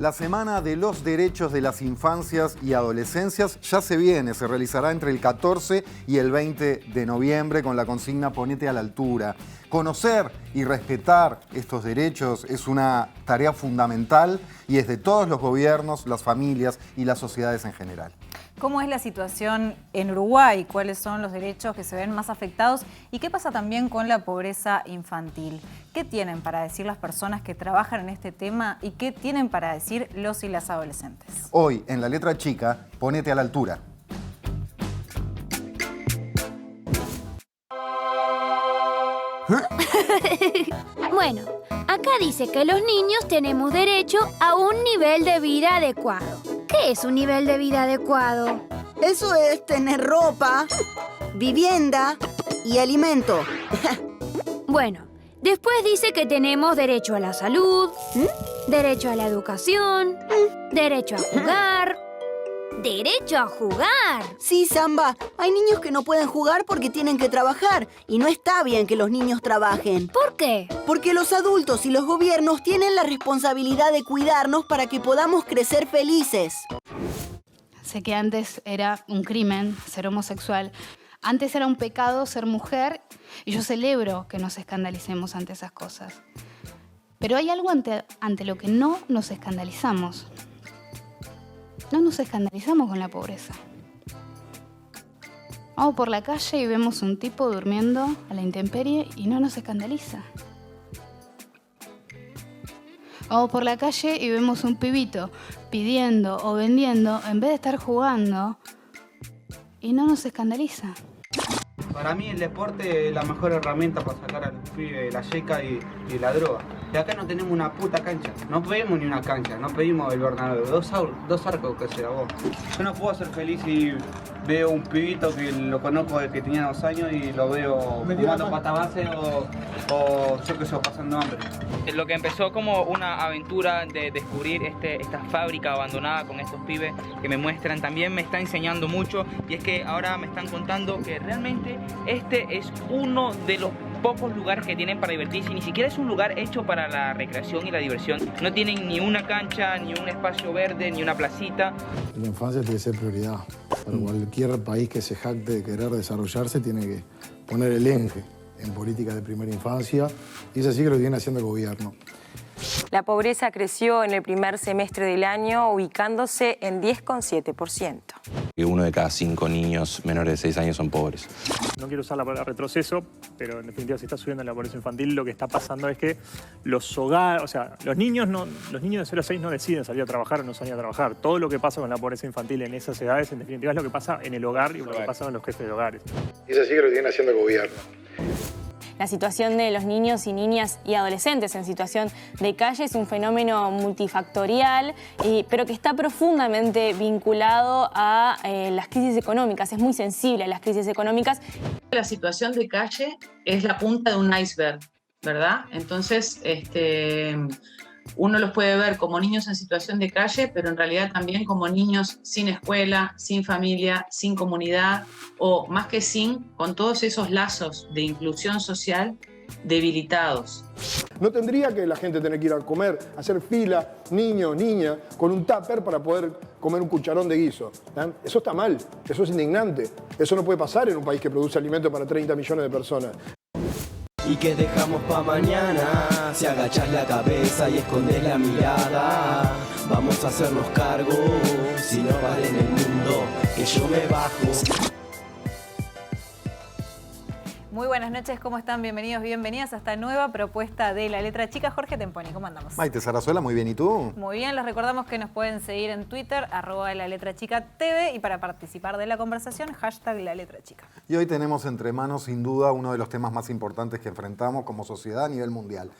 La Semana de los Derechos de las Infancias y Adolescencias ya se viene, se realizará entre el 14 y el 20 de noviembre con la consigna Ponete a la altura. Conocer y respetar estos derechos es una tarea fundamental y es de todos los gobiernos, las familias y las sociedades en general. ¿Cómo es la situación en Uruguay? ¿Cuáles son los derechos que se ven más afectados? ¿Y qué pasa también con la pobreza infantil? ¿Qué tienen para decir las personas que trabajan en este tema y qué tienen para decir los y las adolescentes? Hoy, en La Letra Chica, ponete a la altura. Bueno, acá dice que los niños tenemos derecho a un nivel de vida adecuado. ¿Qué es un nivel de vida adecuado? Eso es tener ropa, vivienda y alimento. Bueno, después dice que tenemos derecho a la salud, derecho a la educación, derecho a jugar. ¡Derecho a jugar! Sí, Samba, hay niños que no pueden jugar porque tienen que trabajar y no está bien que los niños trabajen. ¿Por qué? Porque los adultos y los gobiernos tienen la responsabilidad de cuidarnos para que podamos crecer felices. Sé que antes era un crimen ser homosexual. Antes era un pecado ser mujer y yo celebro que nos escandalicemos ante esas cosas. Pero hay algo ante lo que no nos escandalizamos. No nos escandalizamos con la pobreza. Vamos por la calle y vemos un tipo durmiendo a la intemperie y no nos escandaliza. Vamos por la calle y vemos un pibito pidiendo o vendiendo en vez de estar jugando y no nos escandaliza. Para mí el deporte es la mejor herramienta para sacar a los pibes de la yeca y la droga. Y acá no tenemos una puta cancha, no pedimos ni una cancha, no pedimos el Bernabéu, dos arcos que sea vos. Yo no puedo ser feliz si veo un pibito que lo conozco desde que tenía 2 años y lo veo fumando pata base o yo que sé, pasando hambre. Lo que empezó como una aventura de descubrir esta fábrica abandonada con estos pibes que me muestran, también me está enseñando mucho, y es que ahora me están contando que realmente este es uno de los pocos lugares que tienen para divertirse, y ni siquiera es un lugar hecho para la recreación y la diversión. No tienen ni una cancha, ni un espacio verde, ni una placita. La infancia tiene que ser prioridad. Para cualquier país que se jacte de querer desarrollarse tiene que poner el eje en políticas de primera infancia, y es así que lo viene haciendo el gobierno. La pobreza creció en el primer semestre del año, ubicándose en 10,7%. Uno de cada 5 niños menores de 6 años son pobres. No quiero usar la palabra retroceso, pero en definitiva se está subiendo la pobreza infantil. Lo que está pasando es que los hogares, o sea, los niños de 0 a 6 no deciden salir a trabajar o no salir a trabajar. Todo lo que pasa con la pobreza infantil en esas edades, en definitiva, es lo que pasa en el hogar y lo que pasa con los jefes de hogares. Y es así que lo viene haciendo el gobierno. La situación de los niños y niñas y adolescentes en situación de calle es un fenómeno multifactorial, pero que está profundamente vinculado a las crisis económicas. Es muy sensible a las crisis económicas. La situación de calle es la punta de un iceberg, ¿verdad? Entonces, uno los puede ver como niños en situación de calle, pero en realidad también como niños sin escuela, sin familia, sin comunidad, o más que con todos esos lazos de inclusión social debilitados. No tendría que la gente tener que ir a comer, hacer fila, niño, niña, con un tupper para poder comer un cucharón de guiso. Eso está mal, eso es indignante. Eso no puede pasar en un país que produce alimentos para 30 millones de personas. ¿Y qué dejamos pa' mañana? Si agachas la cabeza y escondes la mirada, vamos a hacernos cargo. Si no vale en el mundo, que yo me bajo. Muy buenas noches, ¿cómo están? Bienvenidos, bienvenidas a esta nueva propuesta de La Letra Chica. Jorge Temponi, ¿cómo andamos? Maite Sarazuela, muy bien, ¿y tú? Muy bien, les recordamos que nos pueden seguir en Twitter, @LaLetraChicaTV, y para participar de la conversación, #LaLetraChica. Y hoy tenemos entre manos, sin duda, uno de los temas más importantes que enfrentamos como sociedad a nivel mundial.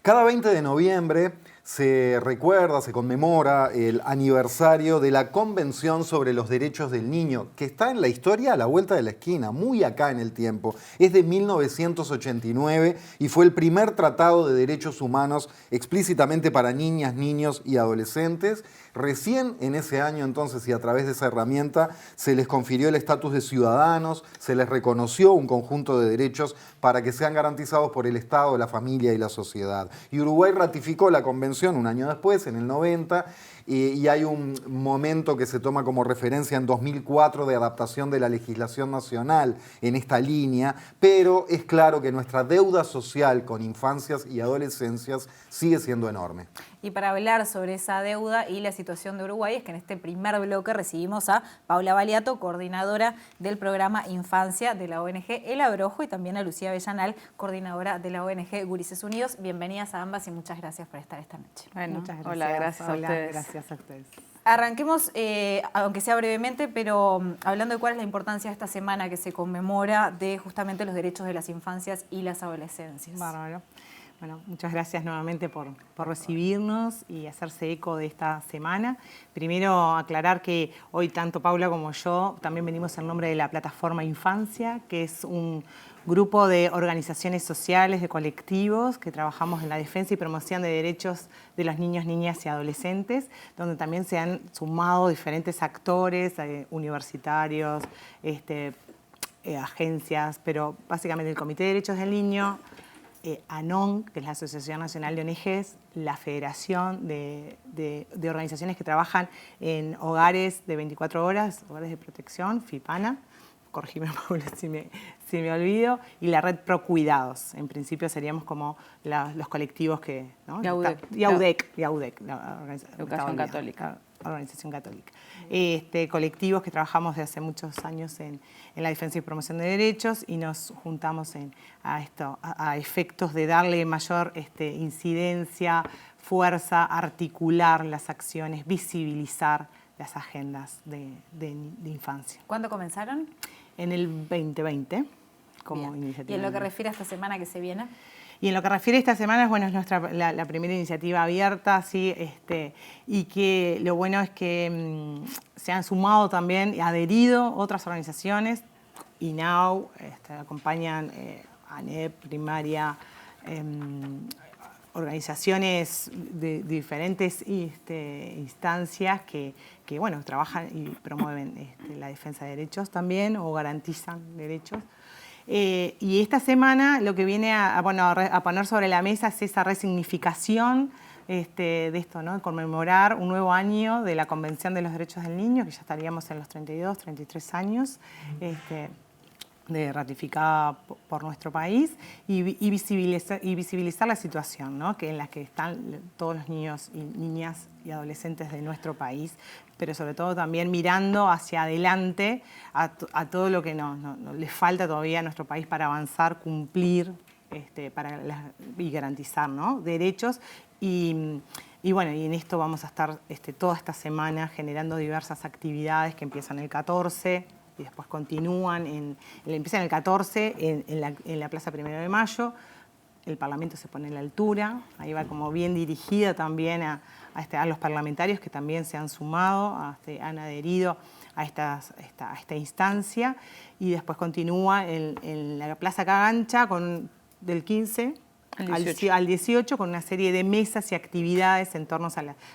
Cada 20 de noviembre se recuerda, se conmemora el aniversario de la Convención sobre los Derechos del Niño, que está en la historia a la vuelta de la esquina, muy acá en el tiempo. Es de 1989 y fue el primer tratado de derechos humanos explícitamente para niñas, niños y adolescentes. Recién en ese año entonces, y a través de esa herramienta, se les confirió el estatus de ciudadanos, se les reconoció un conjunto de derechos para que sean garantizados por el Estado, la familia y la sociedad. Y Uruguay ratificó la convención un año después, en el 90, y hay un momento que se toma como referencia en 2004 de adaptación de la legislación nacional en esta línea, pero es claro que nuestra deuda social con infancias y adolescencias sigue siendo enorme. Y para hablar sobre esa deuda y la situación de Uruguay es que en este primer bloque recibimos a Paula Baliato, coordinadora del programa Infancia de la ONG El Abrojo, y también a Lucía Bellanal, coordinadora de la ONG Gurises Unidos. Bienvenidas a ambas y muchas gracias por estar esta noche. Bueno, Muchas gracias. hola, gracias a Hola, ustedes. gracias a ustedes. Arranquemos, aunque sea brevemente, pero hablando de cuál es la importancia de esta semana que se conmemora de justamente los derechos de las infancias y las adolescencias. Bárbaro. Bueno, muchas gracias nuevamente por recibirnos y hacerse eco de esta semana. Primero aclarar que hoy tanto Paula como yo también venimos en nombre de la plataforma Infancia, que es un grupo de organizaciones sociales, de colectivos, que trabajamos en la defensa y promoción de derechos de los niños, niñas y adolescentes, donde también se han sumado diferentes actores, universitarios, agencias, pero básicamente el Comité de Derechos del Niño, ANON, que es la Asociación Nacional de ONGs, la Federación de Organizaciones que trabajan en hogares de 24 horas, hogares de protección, FIPANA, corregime Paula si me olvido, y la red Pro Cuidados. En principio seríamos como los colectivos que... ¿no? Y AUDEC, la Educación Católica. Organización Católica. Colectivos que trabajamos desde hace muchos años en la defensa y promoción de derechos y nos juntamos a efectos de darle mayor incidencia, fuerza, articular las acciones, visibilizar las agendas de infancia. ¿Cuándo comenzaron? En el 2020, como iniciativa. ¿Y en lo que refiere a esta semana que se viene? Y en lo que refiere a esta semana, bueno, es la primera iniciativa abierta, ¿sí? Y que lo bueno es que se han sumado también y adherido otras organizaciones, INAU, acompañan ANEP, Primaria, organizaciones de diferentes instancias que bueno, trabajan y promueven la defensa de derechos también o garantizan derechos. Y esta semana lo que viene a poner sobre la mesa es esa resignificación de esto, ¿no? Conmemorar un nuevo año de la Convención de los Derechos del Niño, que ya estaríamos en los 32, 33 años, de ratificada por nuestro país, y visibilizar la situación, ¿no? En la que están todos los niños y niñas y adolescentes de nuestro país, pero sobre todo también mirando hacia adelante a todo lo que le falta todavía a nuestro país para avanzar, cumplir y garantizar, ¿no? Derechos. Y bueno, y en esto vamos a estar toda esta semana generando diversas actividades que empiezan el 14 y después continúan, empiezan el 14 en la Plaza 1 de Mayo. El Parlamento se pone a la altura, ahí va como bien dirigida también a los parlamentarios que también se han sumado, han adherido a esta instancia, y después continúa en la Plaza Cagancha del 15 al 18 con una serie de mesas y actividades en torno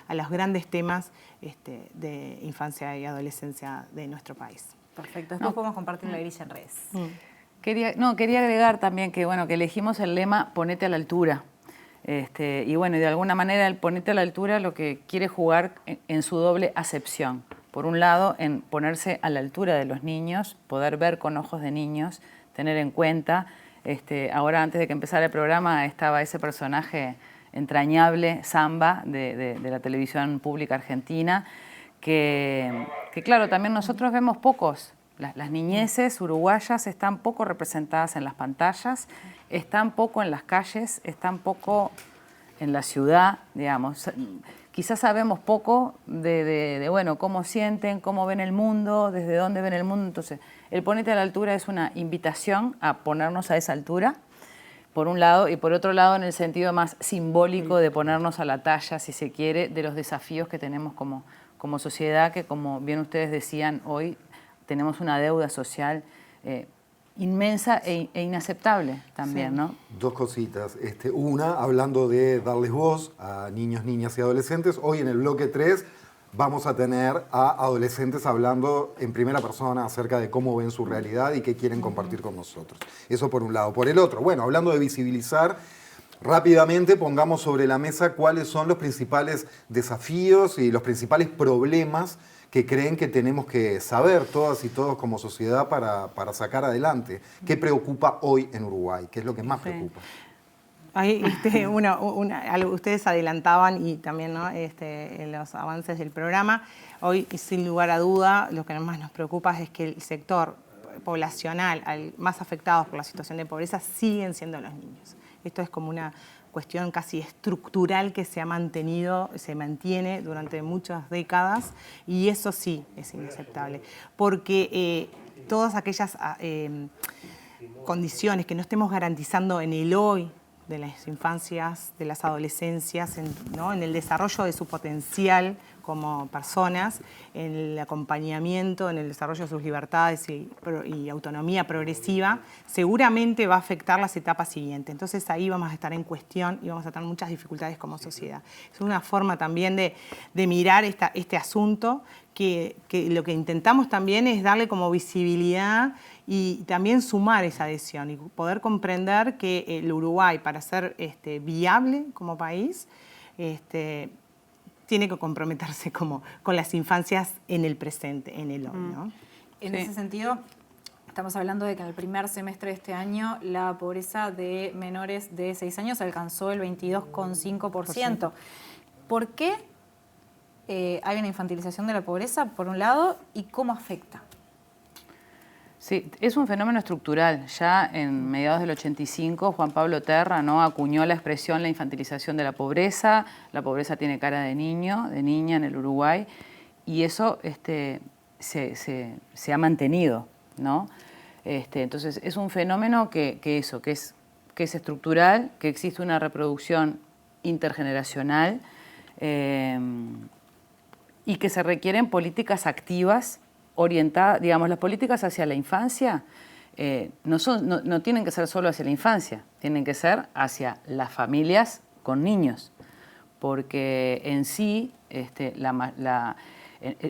a los grandes temas de infancia y adolescencia de nuestro país. Perfecto, después podemos compartir la grilla en redes. Quería agregar también que elegimos el lema Ponete a la altura. Y bueno, de alguna manera el Ponete a la altura lo que quiere jugar en su doble acepción. Por un lado, en ponerse a la altura de los niños, poder ver con ojos de niños, tener en cuenta. Ahora, antes de que empezara el programa, estaba ese personaje entrañable, Samba, de la televisión pública argentina, que claro, también nosotros vemos pocos. Las niñeces uruguayas están poco representadas en las pantallas, están poco en las calles, están poco en la ciudad, digamos. Quizás sabemos poco de cómo sienten, cómo ven el mundo, desde dónde ven el mundo. Entonces, el Ponete a la altura es una invitación a ponernos a esa altura, por un lado, y por otro lado en el sentido más simbólico de ponernos a la talla, si se quiere, de los desafíos que tenemos como sociedad, que como bien ustedes decían hoy, tenemos una deuda social inmensa e inaceptable también, ¿no? Dos cositas. Una, hablando de darles voz a niños, niñas y adolescentes, hoy en el bloque 3 vamos a tener a adolescentes hablando en primera persona acerca de cómo ven su realidad y qué quieren compartir con nosotros. Eso por un lado. Por el otro, bueno, hablando de visibilizar, rápidamente pongamos sobre la mesa cuáles son los principales desafíos y los principales problemas que creen que tenemos que saber todas y todos como sociedad para sacar adelante. ¿Qué preocupa hoy en Uruguay? ¿Qué es lo que más preocupa? Ahí, ustedes adelantaban y también, ¿no? En los avances del programa. Hoy, sin lugar a duda, lo que más nos preocupa es que el sector poblacional más afectados por la situación de pobreza siguen siendo los niños. Esto es como una cuestión casi estructural que se mantiene durante muchas décadas, y eso sí es inaceptable, porque todas aquellas condiciones que no estemos garantizando en el hoy de las infancias, de las adolescencias, en el desarrollo de su potencial como personas, en el acompañamiento, en el desarrollo de sus libertades y autonomía progresiva, seguramente va a afectar las etapas siguientes. Entonces ahí vamos a estar en cuestión y vamos a tener muchas dificultades como sociedad. Es una forma también de mirar este asunto, que lo que intentamos también es darle como visibilidad y también sumar esa adhesión y poder comprender que el Uruguay, para ser viable como país, tiene que comprometerse con las infancias en el presente, en el hoy, ¿no? En ese sentido, estamos hablando de que en el primer semestre de este año la pobreza de menores de 6 años alcanzó el 22,5%. ¿Por qué hay una infantilización de la pobreza, por un lado, y cómo afecta? Sí, es un fenómeno estructural. Ya en mediados del 85, Juan Pablo Terra, ¿no?, acuñó la expresión la infantilización de la pobreza. La pobreza tiene cara de niño, de niña en el Uruguay, y eso se ha mantenido, ¿no? Entonces es un fenómeno que es estructural, que existe una reproducción intergeneracional y que se requieren políticas activas orientadas, digamos, las políticas hacia la infancia no tienen que ser solo hacia la infancia, tienen que ser hacia las familias con niños, porque en sí,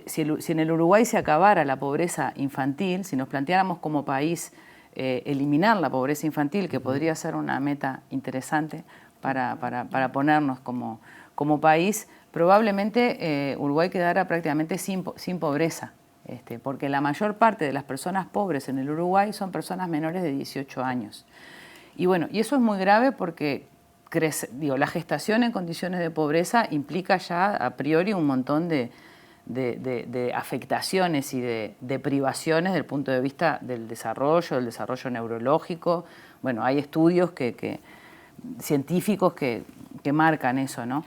si en el Uruguay se acabara la pobreza infantil, si nos planteáramos como país eliminar la pobreza infantil, que podría ser una meta interesante para ponernos como país, probablemente Uruguay quedara prácticamente sin pobreza. Porque la mayor parte de las personas pobres en el Uruguay son personas menores de 18 años. Y bueno, y eso es muy grave porque la gestación en condiciones de pobreza implica ya a priori un montón de afectaciones y de privaciones desde el punto de vista del desarrollo neurológico. Bueno, hay estudios científicos que marcan eso, ¿no?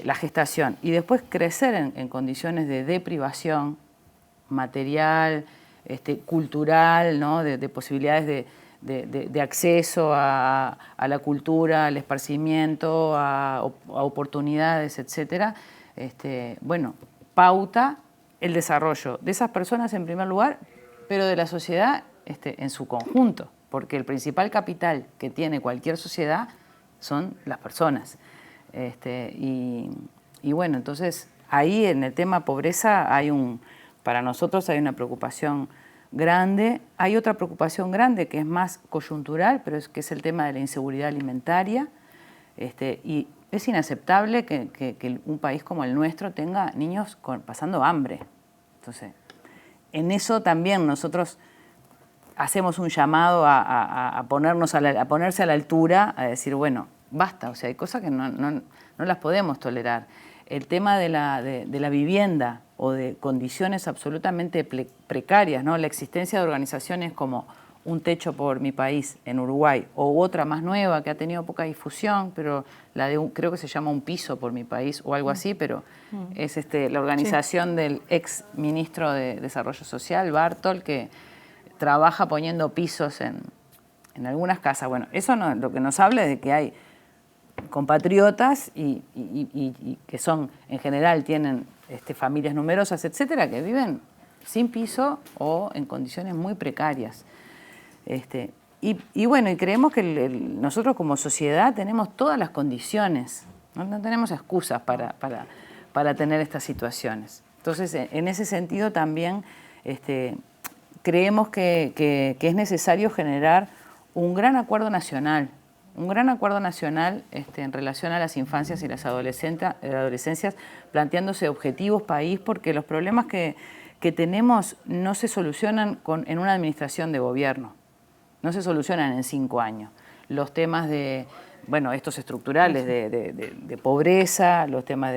La gestación. Y después crecer en condiciones de deprivación material, cultural, ¿no?, de posibilidades de acceso a la cultura, al esparcimiento, a oportunidades, etcétera, bueno, pauta el desarrollo de esas personas en primer lugar, pero de la sociedad en su conjunto, porque el principal capital que tiene cualquier sociedad son las personas. Y bueno, entonces ahí en el tema pobreza para nosotros hay una preocupación grande. Hay otra preocupación grande que es más coyuntural, pero que es el tema de la inseguridad alimentaria. Y es inaceptable que un país como el nuestro tenga niños pasando hambre. Entonces, en eso también nosotros hacemos un llamado a ponerse a la altura, a decir, bueno, basta, o sea, hay cosas que no las podemos tolerar. El tema de la vivienda o de condiciones absolutamente precarias, ¿no? La existencia de organizaciones como Un Techo por Mi País en Uruguay, o otra más nueva que ha tenido poca difusión, pero creo que se llama Un Piso por Mi País o algo así, pero es la organización del ex ministro de Desarrollo Social, Bartol, que trabaja poniendo pisos en algunas casas. Bueno, eso lo que nos habla es de que hay compatriotas y que son, en general, tienen familias numerosas, etcétera, que viven sin piso o en condiciones muy precarias. Y bueno, y creemos que nosotros como sociedad tenemos todas las condiciones, no tenemos excusas para tener estas situaciones. Entonces, en ese sentido también creemos que es necesario generar un gran acuerdo nacional un gran acuerdo nacional en relación a las infancias y las adolescencias, planteándose objetivos país, porque los problemas que tenemos no se solucionan en una administración de gobierno, no se solucionan en 5 años. Los temas de, bueno, estos estructurales de pobreza, los temas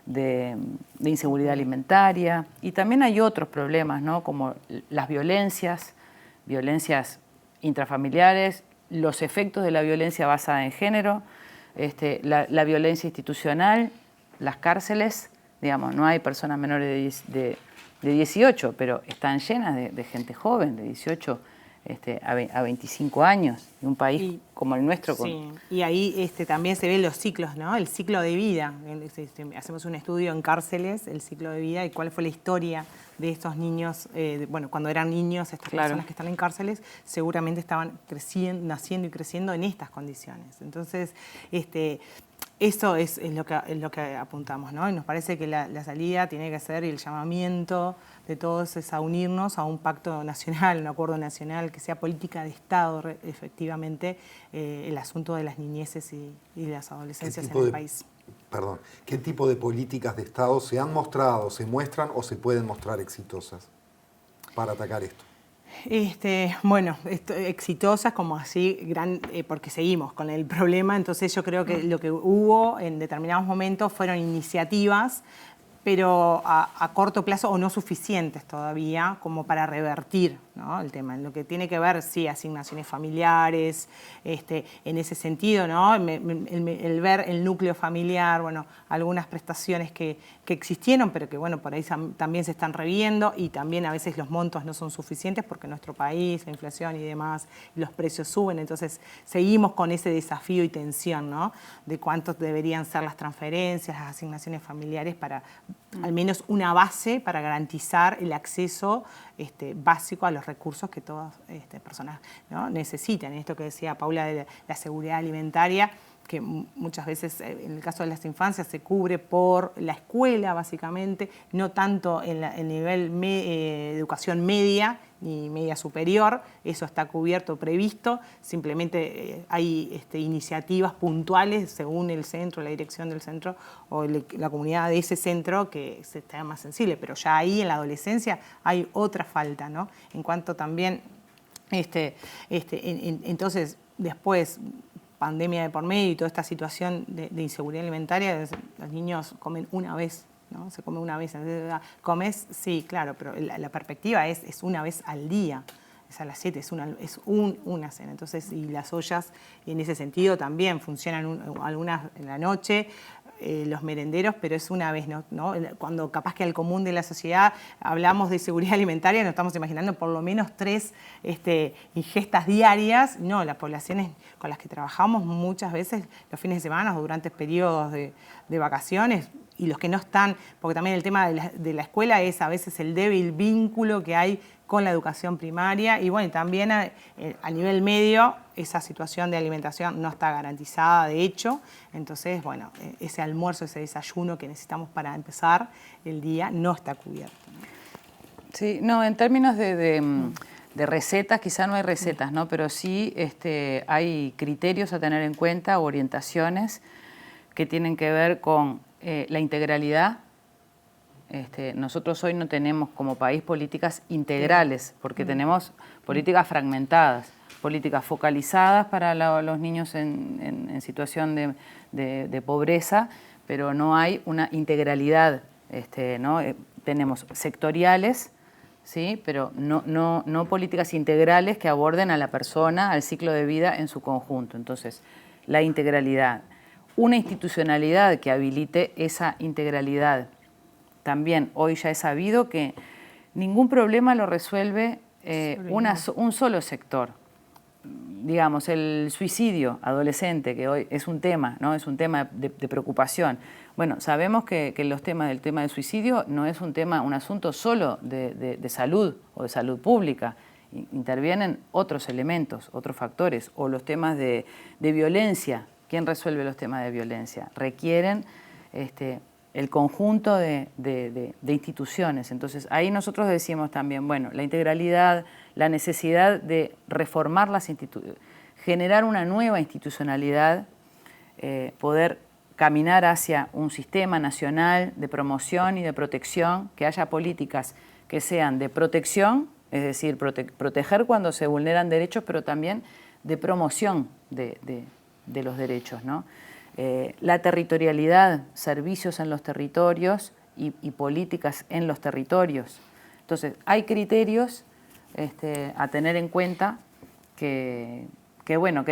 de inseguridad alimentaria, y también hay otros problemas, ¿no? Como las violencias intrafamiliares, los efectos de la violencia basada en género, la violencia institucional, las cárceles, digamos, no hay personas menores de 18, pero están llenas de gente joven, de 18 a 25 años, en un país como el nuestro. Sí, y ahí también se ven los ciclos, ¿no? El ciclo de vida. Hacemos un estudio en cárceles, el ciclo de vida y cuál fue la historia de estos niños, bueno, cuando eran niños, estas personas que están en cárceles, seguramente estaban naciendo y creciendo en estas condiciones. Entonces, eso es lo que apuntamos, ¿no? Y nos parece que la salida tiene que ser, y el llamamiento de todos es a unirnos a un pacto nacional, un acuerdo nacional, que sea política de Estado, efectivamente, el asunto de las niñeces y las adolescencias en el país. Perdón, ¿qué tipo de políticas de Estado se han mostrado, se muestran o se pueden mostrar exitosas para atacar esto? Bueno, exitosas como así, porque seguimos con el problema, entonces yo creo que lo que hubo en determinados momentos fueron iniciativas, pero a corto plazo o no suficientes todavía como para revertir, ¿no? El tema. En lo que tiene que ver, sí, asignaciones familiares, en ese sentido, ¿no? El ver el núcleo familiar, bueno, algunas prestaciones que existieron, pero que, bueno, por ahí también se están reviendo, y también a veces los montos no son suficientes porque en nuestro país, la inflación y demás, los precios suben, entonces seguimos con ese desafío y tensión, ¿no? De cuántos deberían ser las transferencias, las asignaciones familiares para al menos una base para garantizar el acceso básico a los recursos que todas personas, ¿no? necesitan. Esto que decía Paula de la seguridad alimentaria, que muchas veces en el caso de las infancias se cubre por la escuela básicamente, no tanto en el nivel de educación media ni media superior, eso está cubierto, previsto, simplemente hay iniciativas puntuales según el centro, la dirección del centro o la comunidad de ese centro que se está más sensible, pero ya ahí en la adolescencia hay otra falta, ¿no? En cuanto también, entonces después, pandemia de por medio y toda esta situación de inseguridad alimentaria, los niños comen una vez, ¿no? Se come una vez. ¿Comes? Sí, claro, pero la perspectiva es una vez al día. Es a las 7, es una cena. Entonces, y las ollas, en ese sentido, también funcionan algunas en la noche, los merenderos, pero es una vez, ¿no? Cuando capaz que al común de la sociedad hablamos de seguridad alimentaria, nos estamos imaginando por lo menos 3 ingestas diarias. No, las poblaciones con las que trabajamos muchas veces los fines de semana o durante periodos de vacaciones, y los que no están, porque también el tema de la escuela es a veces el débil vínculo que hay con la educación primaria, y bueno, también a nivel medio esa situación de alimentación no está garantizada, de hecho, entonces, bueno, ese almuerzo, ese desayuno que necesitamos para empezar el día no está cubierto, ¿no? Sí, no, en términos de recetas, quizá no hay recetas, ¿no? Pero sí hay criterios a tener en cuenta, orientaciones que tienen que ver con la integralidad. Nosotros hoy no tenemos como país políticas integrales, porque tenemos políticas fragmentadas, políticas focalizadas para los niños en situación de pobreza, pero no hay una integralidad, ¿no? Tenemos sectoriales, ¿sí? Pero no políticas integrales que aborden a la persona, al ciclo de vida en su conjunto. Entonces, la integralidad. Una institucionalidad que habilite esa integralidad. También hoy ya es sabido que ningún problema lo resuelve un solo sector. Digamos, el suicidio adolescente, que hoy es un tema, ¿no? Es un tema de preocupación. Bueno, sabemos que el tema del suicidio no es un asunto solo de salud o de salud pública. Intervienen otros elementos, otros factores, o los temas de violencia. ¿Quién resuelve los temas de violencia? Requieren el conjunto de instituciones. Entonces, ahí nosotros decimos también, bueno, la integralidad, la necesidad de reformar las instituciones, generar una nueva institucionalidad, poder caminar hacia un sistema nacional de promoción y de protección, que haya políticas que sean de protección, es decir, proteger cuando se vulneran derechos, pero también de promoción de los derechos, ¿no? La territorialidad, servicios en los territorios y políticas en los territorios. Entonces, hay criterios a tener en cuenta que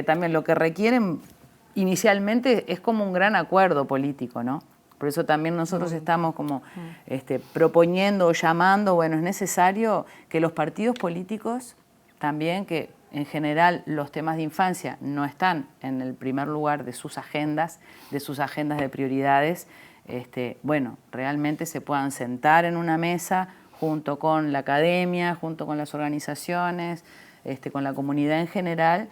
también lo que requieren inicialmente es como un gran acuerdo político, ¿no? Por eso también nosotros estamos como proponiendo o llamando, bueno, es necesario que los partidos políticos también, que en general los temas de infancia no están en el primer lugar de sus agendas de prioridades, realmente se puedan sentar en una mesa junto con la academia, junto con las organizaciones, con la comunidad en general,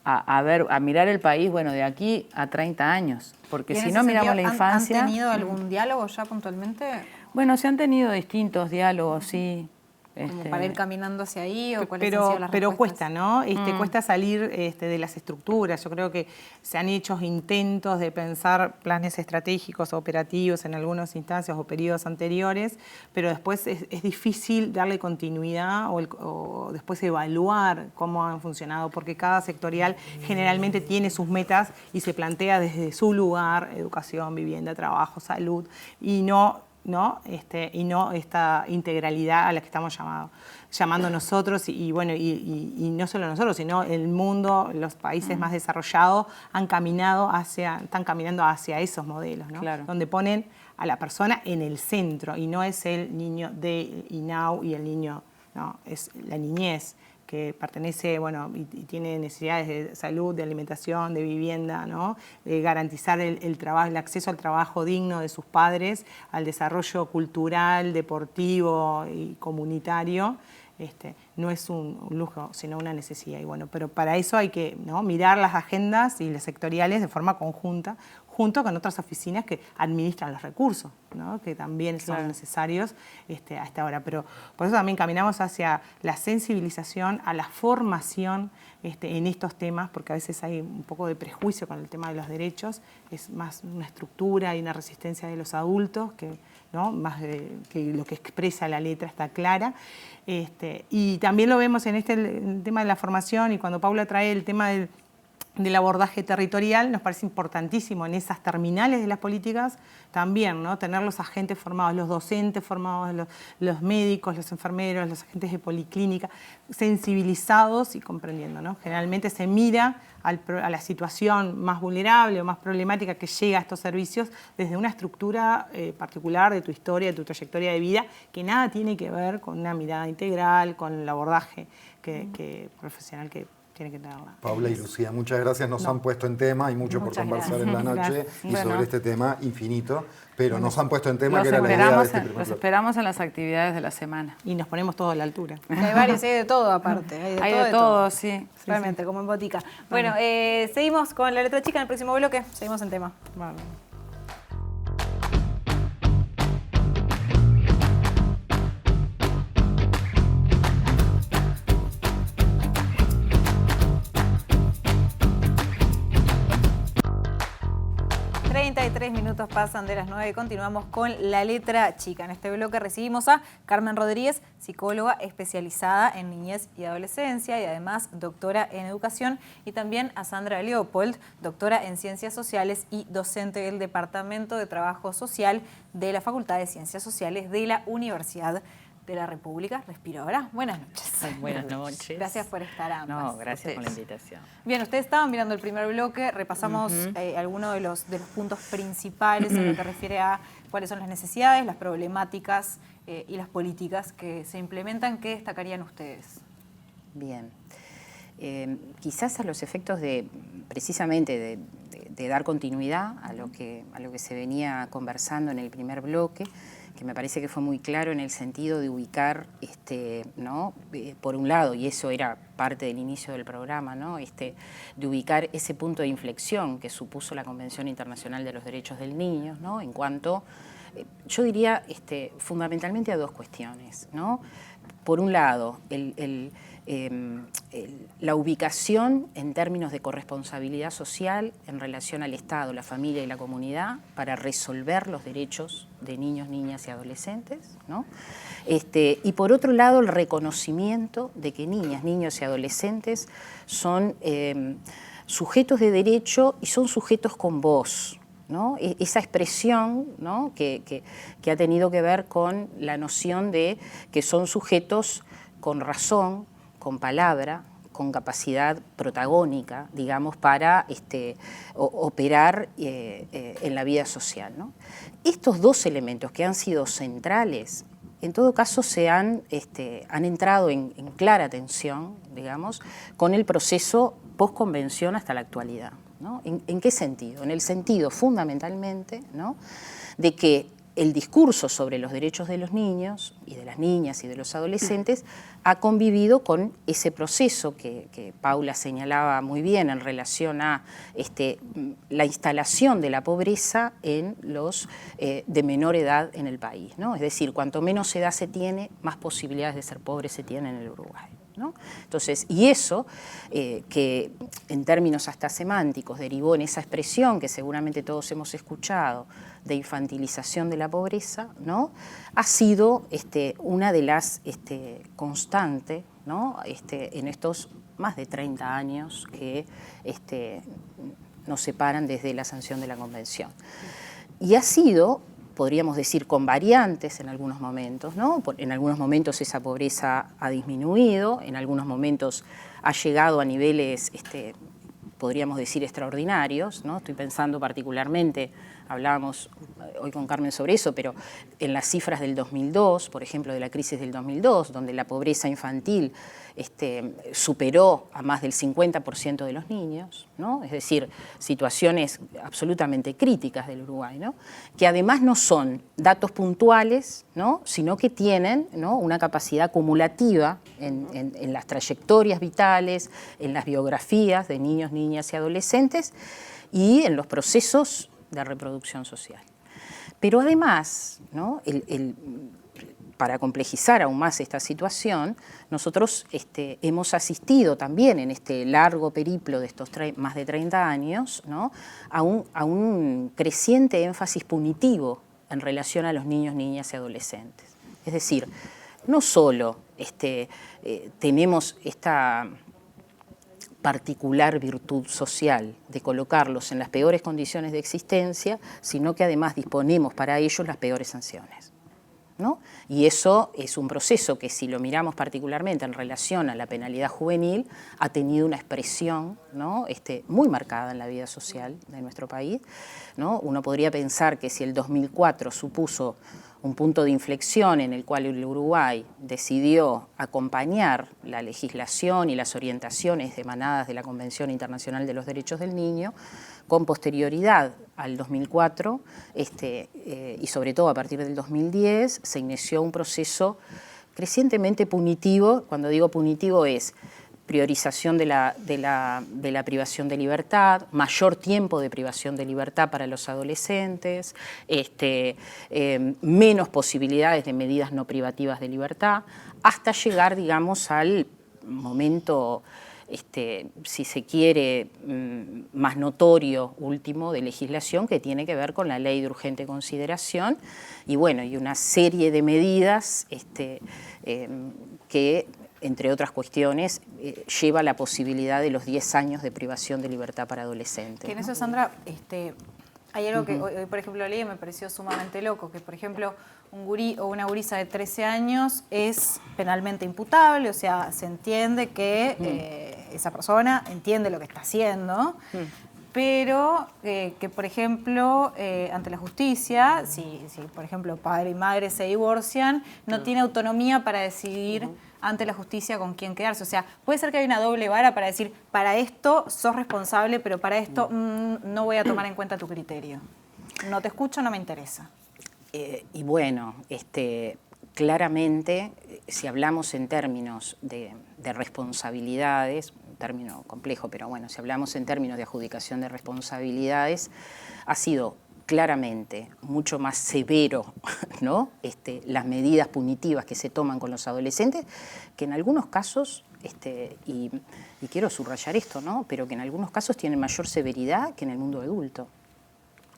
a mirar el país, bueno, de aquí a 30 años. Porque si no miramos la infancia... ¿Han tenido algún diálogo ya puntualmente? Bueno, se han tenido distintos diálogos, sí. Como para ir caminando hacia ahí, o cuáles han Pero, sido las pero respuestas? cuesta, ¿no? Cuesta salir de las estructuras. Yo creo que se han hecho intentos de pensar planes estratégicos, operativos en algunas instancias o periodos anteriores, pero después es difícil darle continuidad o después evaluar cómo han funcionado, porque cada sectorial generalmente tiene sus metas y se plantea desde su lugar, educación, vivienda, trabajo, salud, y no esta integralidad a la que estamos llamando nosotros y no solo nosotros, sino el mundo, los países más desarrollados están caminando hacia esos modelos, ¿no? Claro. Donde ponen a la persona en el centro y no es el niño de INAU y el niño, no, es la niñez que pertenece, y tiene necesidades de salud, de alimentación, de vivienda, ¿no? De garantizar el trabajo, el acceso al trabajo digno de sus padres, al desarrollo cultural, deportivo y comunitario. No es un lujo, sino una necesidad. Pero para eso hay que, ¿no?, mirar las agendas y las sectoriales de forma conjunta, junto con otras oficinas que administran los recursos, ¿no?, que también son necesarios a esta hora. Pero por eso también caminamos hacia la sensibilización, a la formación en estos temas, porque a veces hay un poco de prejuicio con el tema de los derechos, es más una estructura y una resistencia de los adultos, ¿no?, más que lo que expresa la letra está clara. Y también lo vemos en el tema de la formación, y cuando Paula trae el tema del abordaje territorial, nos parece importantísimo en esas terminales de las políticas también, ¿no?, tener los agentes formados, los docentes formados, los médicos, los enfermeros, los agentes de policlínica, sensibilizados y comprendiendo, ¿no? Generalmente se mira a la situación más vulnerable o más problemática que llega a estos servicios desde una estructura particular de tu historia, de tu trayectoria de vida, que nada tiene que ver con una mirada integral, con el abordaje profesional que tiene que tenerla. Paula y Lucía, muchas gracias. Nos han puesto en tema, hay mucho por conversar en la noche y sobre este tema infinito, pero nos han puesto en tema que era la idea de este primer Los esperamos en las actividades de la semana. Y nos ponemos todos a la altura. Hay varios, hay de todo aparte. Hay de todo, sí. Realmente, como en botica. Bueno, seguimos con la letra chica en el próximo bloque. Seguimos en tema. Vale. 33 minutos pasan de las 9 y continuamos con la letra chica. En este bloque recibimos a Carmen Rodríguez, psicóloga especializada en niñez y adolescencia y además doctora en educación, y también a Sandra Leopold, doctora en ciencias sociales y docente del Departamento de Trabajo Social de la Facultad de Ciencias Sociales de la Universidad de la República. Respiro ahora. Buenas noches. Buenas noches. Gracias por estar ambas. No, gracias por la invitación. Bien, ustedes estaban mirando el primer bloque, repasamos algunos de los puntos principales en lo que refiere a cuáles son las necesidades, las problemáticas y las políticas que se implementan. ¿Qué destacarían ustedes? Bien. Quizás a los efectos de, precisamente, de dar continuidad a lo que se venía conversando en el primer bloque, que me parece que fue muy claro en el sentido de ubicar, ¿no?, por un lado, y eso era parte del inicio del programa, ¿no?, de ubicar ese punto de inflexión que supuso la Convención Internacional de los Derechos del Niño, ¿no?, en cuanto yo diría fundamentalmente a dos cuestiones, ¿no? Por un lado, la ubicación en términos de corresponsabilidad social en relación al Estado, la familia y la comunidad para resolver los derechos de niños, niñas y adolescentes, ¿no? Y por otro lado, el reconocimiento de que niñas, niños y adolescentes son sujetos de derecho y son sujetos con voz, ¿no? Esa expresión, ¿no? que ha tenido que ver con la noción de que son sujetos con razón, con palabra, con capacidad protagónica, digamos, para operar en la vida social, ¿no? Estos dos elementos que han sido centrales, en todo caso han entrado en clara tensión, digamos, con el proceso postconvención hasta la actualidad, ¿no? ¿En qué sentido? En el sentido fundamentalmente, ¿no?, de que el discurso sobre los derechos de los niños y de las niñas y de los adolescentes ha convivido con ese proceso que Paula señalaba muy bien en relación a la instalación de la pobreza en los de menor edad en el país, ¿no? Es decir, cuanto menos edad se tiene, más posibilidades de ser pobre se tienen en el Uruguay, ¿no? Entonces, y eso, que en términos hasta semánticos derivó en esa expresión que seguramente todos hemos escuchado, de infantilización de la pobreza, ¿no?, ha sido una de las constantes, ¿no?, en estos más de 30 años que nos separan desde la sanción de la Convención. Y ha sido, podríamos decir, con variantes en algunos momentos, ¿no? En algunos momentos esa pobreza ha disminuido, en algunos momentos ha llegado a niveles, podríamos decir, extraordinarios, ¿no? Estoy pensando particularmente, hablábamos hoy con Carmen sobre eso, pero en las cifras del 2002, por ejemplo, de la crisis del 2002, donde la pobreza infantil superó a más del 50% de los niños, ¿no? Es decir, situaciones absolutamente críticas del Uruguay, ¿no?, que además no son datos puntuales, ¿no?, sino que tienen, ¿no?, una capacidad acumulativa en las trayectorias vitales, en las biografías de niños, niñas y adolescentes y en los procesos de reproducción social. Pero además, ¿no?, para complejizar aún más esta situación, nosotros hemos asistido también en este largo periplo de estos más de 30 años, ¿no?, a un creciente énfasis punitivo en relación a los niños, niñas y adolescentes. Es decir, no solo tenemos esta particular virtud social de colocarlos en las peores condiciones de existencia, sino que además disponemos para ellos las peores sanciones, ¿no? Y eso es un proceso que, si lo miramos particularmente en relación a la penalidad juvenil, ha tenido una expresión, ¿no?, muy marcada en la vida social de nuestro país, ¿no? Uno podría pensar que si el 2004 supuso un punto de inflexión en el cual el Uruguay decidió acompañar la legislación y las orientaciones emanadas de la Convención Internacional de los Derechos del Niño, con posterioridad al 2004 y sobre todo a partir del 2010 se inició un proceso crecientemente punitivo. Cuando digo punitivo es priorización de la privación de libertad, mayor tiempo de privación de libertad para los adolescentes, menos posibilidades de medidas no privativas de libertad, hasta llegar, digamos, al momento, si se quiere, más notorio último de legislación, que tiene que ver con la Ley de Urgente Consideración y, bueno, y una serie de medidas que, entre otras cuestiones, lleva la posibilidad de los 10 años de privación de libertad para adolescentes. Que en eso, Sandra, hay algo que hoy, por ejemplo, leí y me pareció sumamente loco, que, por ejemplo, un gurí o una gurisa de 13 años es penalmente imputable, o sea, se entiende que esa persona entiende lo que está haciendo, pero que, por ejemplo, ante la justicia, si, por ejemplo, padre y madre se divorcian, no tiene autonomía para decidir ante la justicia con quién quedarse. O sea, puede ser que hay una doble vara para decir, para esto sos responsable, pero para esto no voy a tomar en cuenta tu criterio. No te escucho, no me interesa. Y bueno, claramente, si hablamos en términos de responsabilidades, un término complejo, pero bueno, si hablamos en términos de adjudicación de responsabilidades, ha sido claramente mucho más severo, ¿no? Las medidas punitivas que se toman con los adolescentes, que en algunos casos, y quiero subrayar esto, ¿no? Pero que en algunos casos tienen mayor severidad que en el mundo adulto,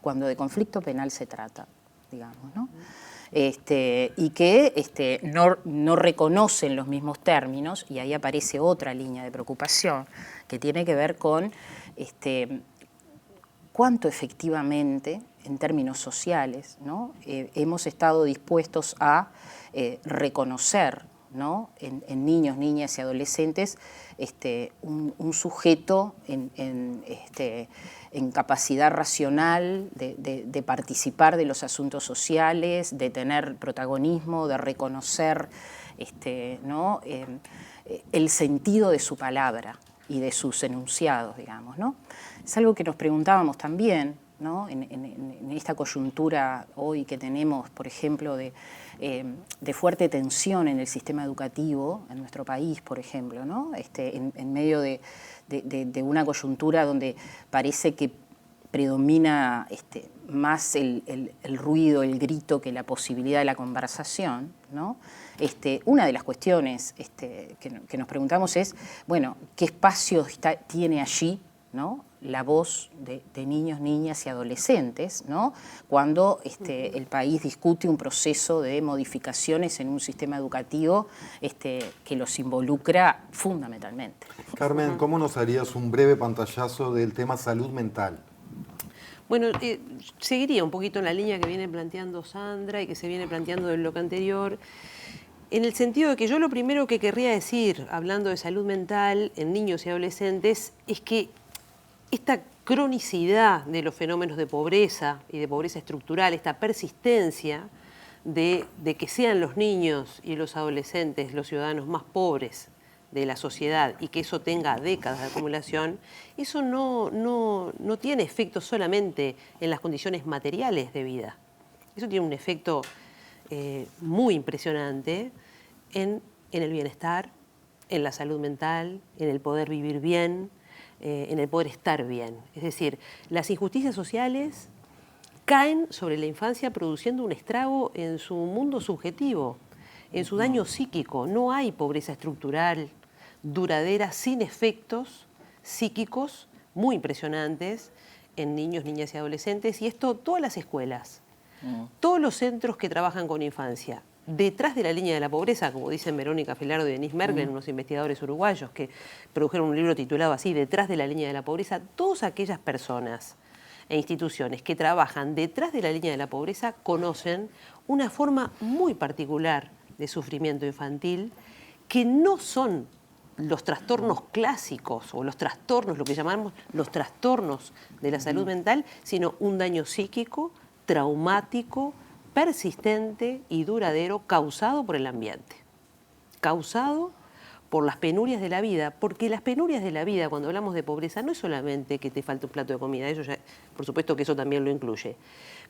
cuando de conflicto penal se trata, digamos, ¿no? Y que no reconocen los mismos términos, y ahí aparece otra línea de preocupación que tiene que ver con cuánto efectivamente, en términos sociales, ¿no? Hemos estado dispuestos a reconocer, ¿no? en niños, niñas y adolescentes un sujeto en capacidad racional de participar de los asuntos sociales, de tener protagonismo, de reconocer ¿no? El sentido de su palabra y de sus enunciados, digamos, ¿no? Es algo que nos preguntábamos también, ¿no? En esta coyuntura hoy que tenemos, por ejemplo, de fuerte tensión en el sistema educativo en nuestro país, por ejemplo, ¿no? En medio de una coyuntura donde parece que predomina más el ruido, el grito, que la posibilidad de la conversación, ¿no? Una de las cuestiones que nos preguntamos es, bueno, ¿qué espacio tiene allí, ¿no? La voz de niños, niñas y adolescentes, ¿no? Cuando el país discute un proceso de modificaciones en un sistema educativo que los involucra fundamentalmente. Carmen, ¿cómo nos harías un breve pantallazo del tema salud mental? Bueno, seguiría un poquito en la línea que viene planteando Sandra y que se viene planteando del bloque anterior, en el sentido de que yo lo primero que querría decir, hablando de salud mental en niños y adolescentes, es que esta cronicidad de los fenómenos de pobreza y de pobreza estructural, esta persistencia de que sean los niños y los adolescentes los ciudadanos más pobres de la sociedad y que eso tenga décadas de acumulación, eso no tiene efecto solamente en las condiciones materiales de vida. Eso tiene un efecto muy impresionante en el bienestar, en la salud mental, en el poder vivir bien, en el poder estar bien. Es decir, las injusticias sociales caen sobre la infancia produciendo un estrago en su mundo subjetivo, en su daño psíquico. No hay pobreza estructural duradera sin efectos psíquicos muy impresionantes en niños, niñas y adolescentes, y esto todas las escuelas, todos los centros que trabajan con infancia, detrás de la línea de la pobreza, como dicen Verónica Filardo y Denise Merkel, unos investigadores uruguayos que produjeron un libro titulado así, Detrás de la línea de la pobreza, todas aquellas personas e instituciones que trabajan detrás de la línea de la pobreza conocen una forma muy particular de sufrimiento infantil que no son los trastornos clásicos o los trastornos, lo que llamamos los trastornos de la salud mental, sino un daño psíquico, traumático, persistente y duradero causado por el ambiente, causado por las penurias de la vida, porque las penurias de la vida, cuando hablamos de pobreza, no es solamente que te falta un plato de comida, eso ya, por supuesto que eso también lo incluye,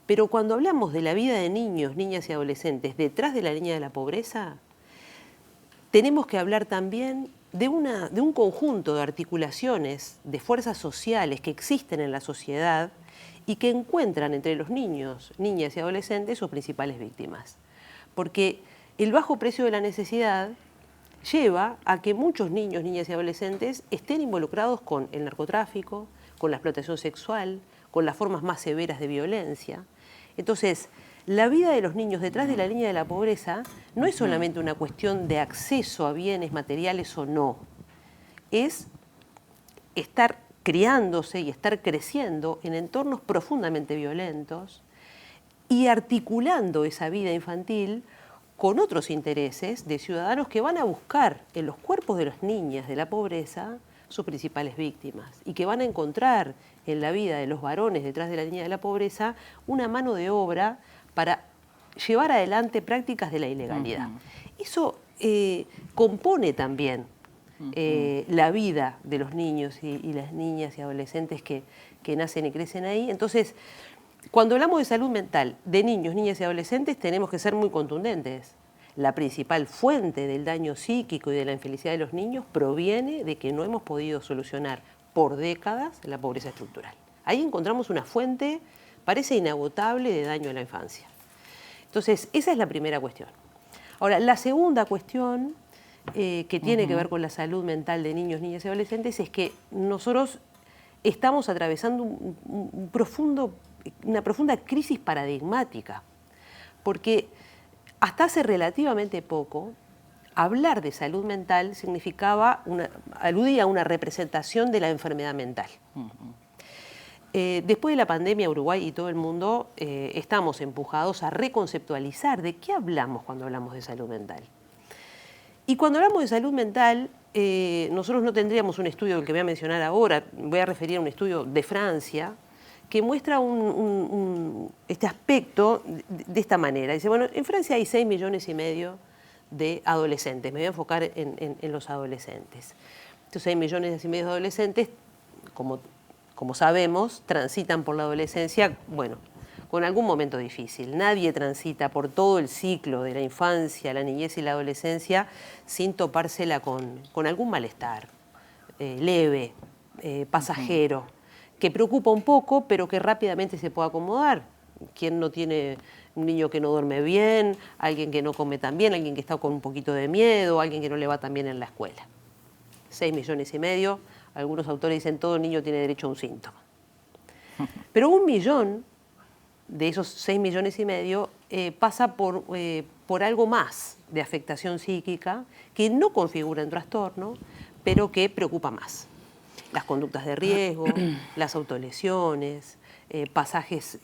pero cuando hablamos de la vida de niños, niñas y adolescentes detrás de la línea de la pobreza, tenemos que hablar también de un conjunto de articulaciones, de fuerzas sociales que existen en la sociedad y que encuentran entre los niños, niñas y adolescentes sus principales víctimas. Porque el bajo precio de la necesidad lleva a que muchos niños, niñas y adolescentes estén involucrados con el narcotráfico, con la explotación sexual, con las formas más severas de violencia. Entonces, la vida de los niños detrás de la línea de la pobreza no es solamente una cuestión de acceso a bienes materiales o no, es estar criándose y estar creciendo en entornos profundamente violentos y articulando esa vida infantil con otros intereses de ciudadanos que van a buscar en los cuerpos de las niñas de la pobreza sus principales víctimas y que van a encontrar en la vida de los varones detrás de la línea de la pobreza una mano de obra para llevar adelante prácticas de la ilegalidad. Eso compone también la vida de los niños y las niñas y adolescentes que nacen y crecen ahí. Entonces, cuando hablamos de salud mental de niños, niñas y adolescentes, tenemos que ser muy contundentes. La principal fuente del daño psíquico y de la infelicidad de los niños proviene de que no hemos podido solucionar por décadas la pobreza estructural. Ahí encontramos una fuente parece inagotable de daño a la infancia. Entonces, esa es la primera cuestión. Ahora, la segunda cuestión que tiene que ver con la salud mental de niños, niñas y adolescentes es que nosotros estamos atravesando una profunda crisis paradigmática, porque hasta hace relativamente poco, hablar de salud mental aludía a una representación de la enfermedad mental. Después de la pandemia, Uruguay y todo el mundo estamos empujados a reconceptualizar de qué hablamos cuando hablamos de salud mental. Y cuando hablamos de salud mental, nosotros no tendríamos un estudio del que voy a mencionar ahora, voy a referir a un estudio de Francia, que muestra este aspecto de esta manera. Dice, bueno, en Francia hay 6,5 millones de adolescentes. Me voy a enfocar en los adolescentes. Estos 6,5 millones de adolescentes, como sabemos, transitan por la adolescencia, bueno, con algún momento difícil. Nadie transita por todo el ciclo de la infancia, la niñez y la adolescencia sin topársela con algún malestar leve, pasajero, que preocupa un poco, pero que rápidamente se puede acomodar. ¿Quién no tiene un niño que no duerme bien, alguien que no come tan bien, alguien que está con un poquito de miedo, alguien que no le va tan bien en la escuela? 6,5 millones, algunos autores dicen todo niño tiene derecho a un síntoma. Pero 1 millón de esos 6,5 millones pasa por algo más de afectación psíquica que no configura un trastorno, pero que preocupa más. Las conductas de riesgo, las autolesiones, pasajes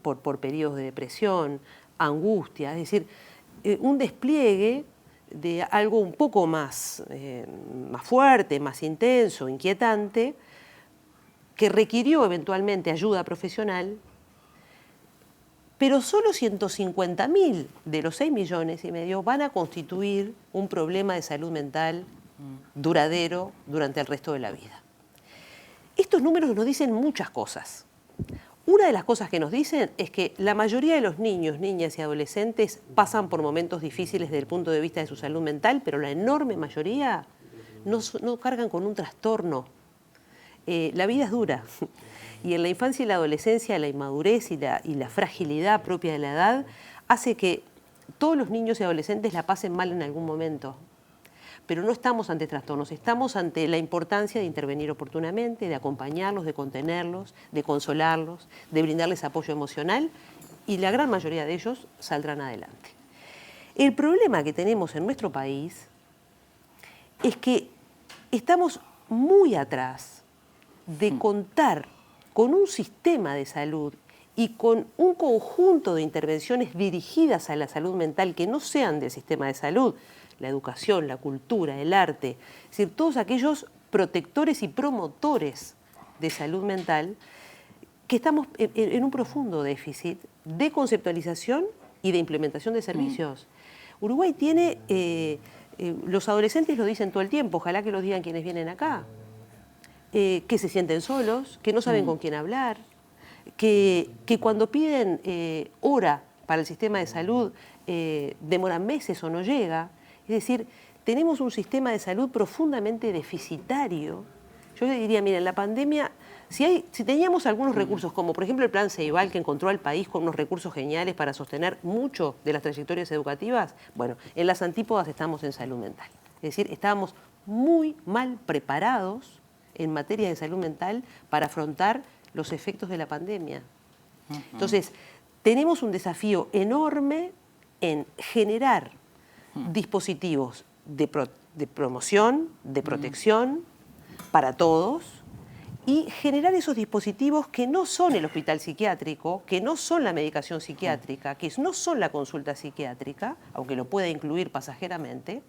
por periodos de depresión, angustia, es decir, un despliegue de algo un poco más fuerte, más intenso, inquietante, que requirió eventualmente ayuda profesional, pero solo 150.000 de los 6,5 millones van a constituir un problema de salud mental duradero durante el resto de la vida. Estos números nos dicen muchas cosas. Una de las cosas que nos dicen es que la mayoría de los niños, niñas y adolescentes pasan por momentos difíciles desde el punto de vista de su salud mental, pero la enorme mayoría no cargan con un trastorno. La vida es dura y en la infancia y la adolescencia la inmadurez y la fragilidad propia de la edad hace que todos los niños y adolescentes la pasen mal en algún momento. Pero no estamos ante trastornos, estamos ante la importancia de intervenir oportunamente, de acompañarlos, de contenerlos, de consolarlos, de brindarles apoyo emocional y la gran mayoría de ellos saldrán adelante. El problema que tenemos en nuestro país es que estamos muy atrás de contar con un sistema de salud y con un conjunto de intervenciones dirigidas a la salud mental que no sean del sistema de salud, la educación, la cultura, el arte, es decir, todos aquellos protectores y promotores de salud mental, que estamos en un profundo déficit de conceptualización y de implementación de servicios. Uruguay tiene, los adolescentes lo dicen todo el tiempo, ojalá que lo digan quienes vienen acá, que se sienten solos, que no saben con quién hablar, que cuando piden hora para el sistema de salud demoran meses o no llega. Es decir, tenemos un sistema de salud profundamente deficitario. Yo le diría, mira, en la pandemia, si teníamos algunos recursos, como por ejemplo el Plan Ceibal, que encontró al país con unos recursos geniales para sostener mucho de las trayectorias educativas, bueno, en las antípodas estamos en salud mental. Es decir, estábamos muy mal preparados en materia de salud mental para afrontar los efectos de la pandemia. Entonces, tenemos un desafío enorme en generar dispositivos de promoción, de protección para todos y generar esos dispositivos que no son el hospital psiquiátrico, que no son la medicación psiquiátrica, que no son la consulta psiquiátrica, aunque lo pueda incluir pasajeramente,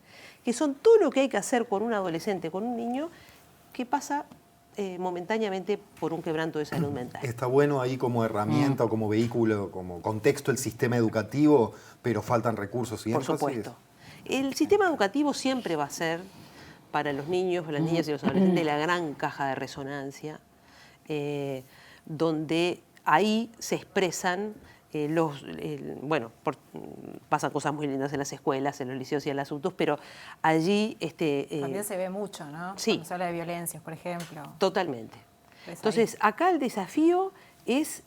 que son todo lo que hay que hacer con un adolescente, con un niño que pasa momentáneamente por un quebranto de salud mental. Está bueno ahí como herramienta o como vehículo, como contexto el sistema educativo, pero faltan recursos y énfasis. Por supuesto. El sistema educativo siempre va a ser, para los niños, para las niñas y los adolescentes, la gran caja de resonancia, donde ahí se expresan pasan cosas muy lindas en las escuelas, en los liceos y en los adultos, pero allí... también se ve mucho, ¿no? Sí. Cuando se habla de violencias, por ejemplo. Totalmente. Entonces, acá el desafío es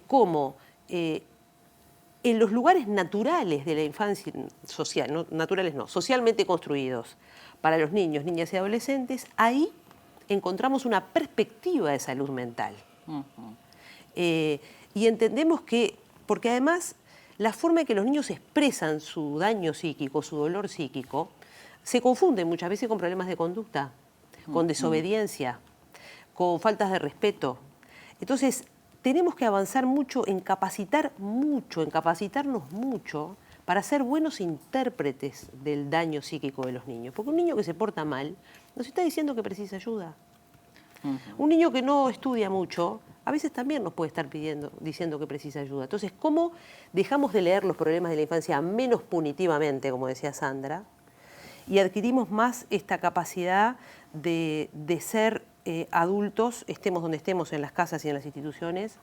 cómo en los lugares naturales de la infancia social, no, naturales no, socialmente construidos para los niños, niñas y adolescentes, ahí encontramos una perspectiva de salud mental. Y entendemos que, porque además la forma en que los niños expresan su daño psíquico, su dolor psíquico, se confunde muchas veces con problemas de conducta, con desobediencia, con faltas de respeto. Entonces, tenemos que avanzar mucho en capacitarnos mucho para ser buenos intérpretes del daño psíquico de los niños. Porque un niño que se porta mal nos está diciendo que precisa ayuda. Un niño que no estudia mucho, a veces también nos puede estar diciendo que precisa ayuda. Entonces, ¿cómo dejamos de leer los problemas de la infancia menos punitivamente, como decía Sandra, y adquirimos más esta capacidad de ser adultos, estemos donde estemos, en las casas y en las instituciones,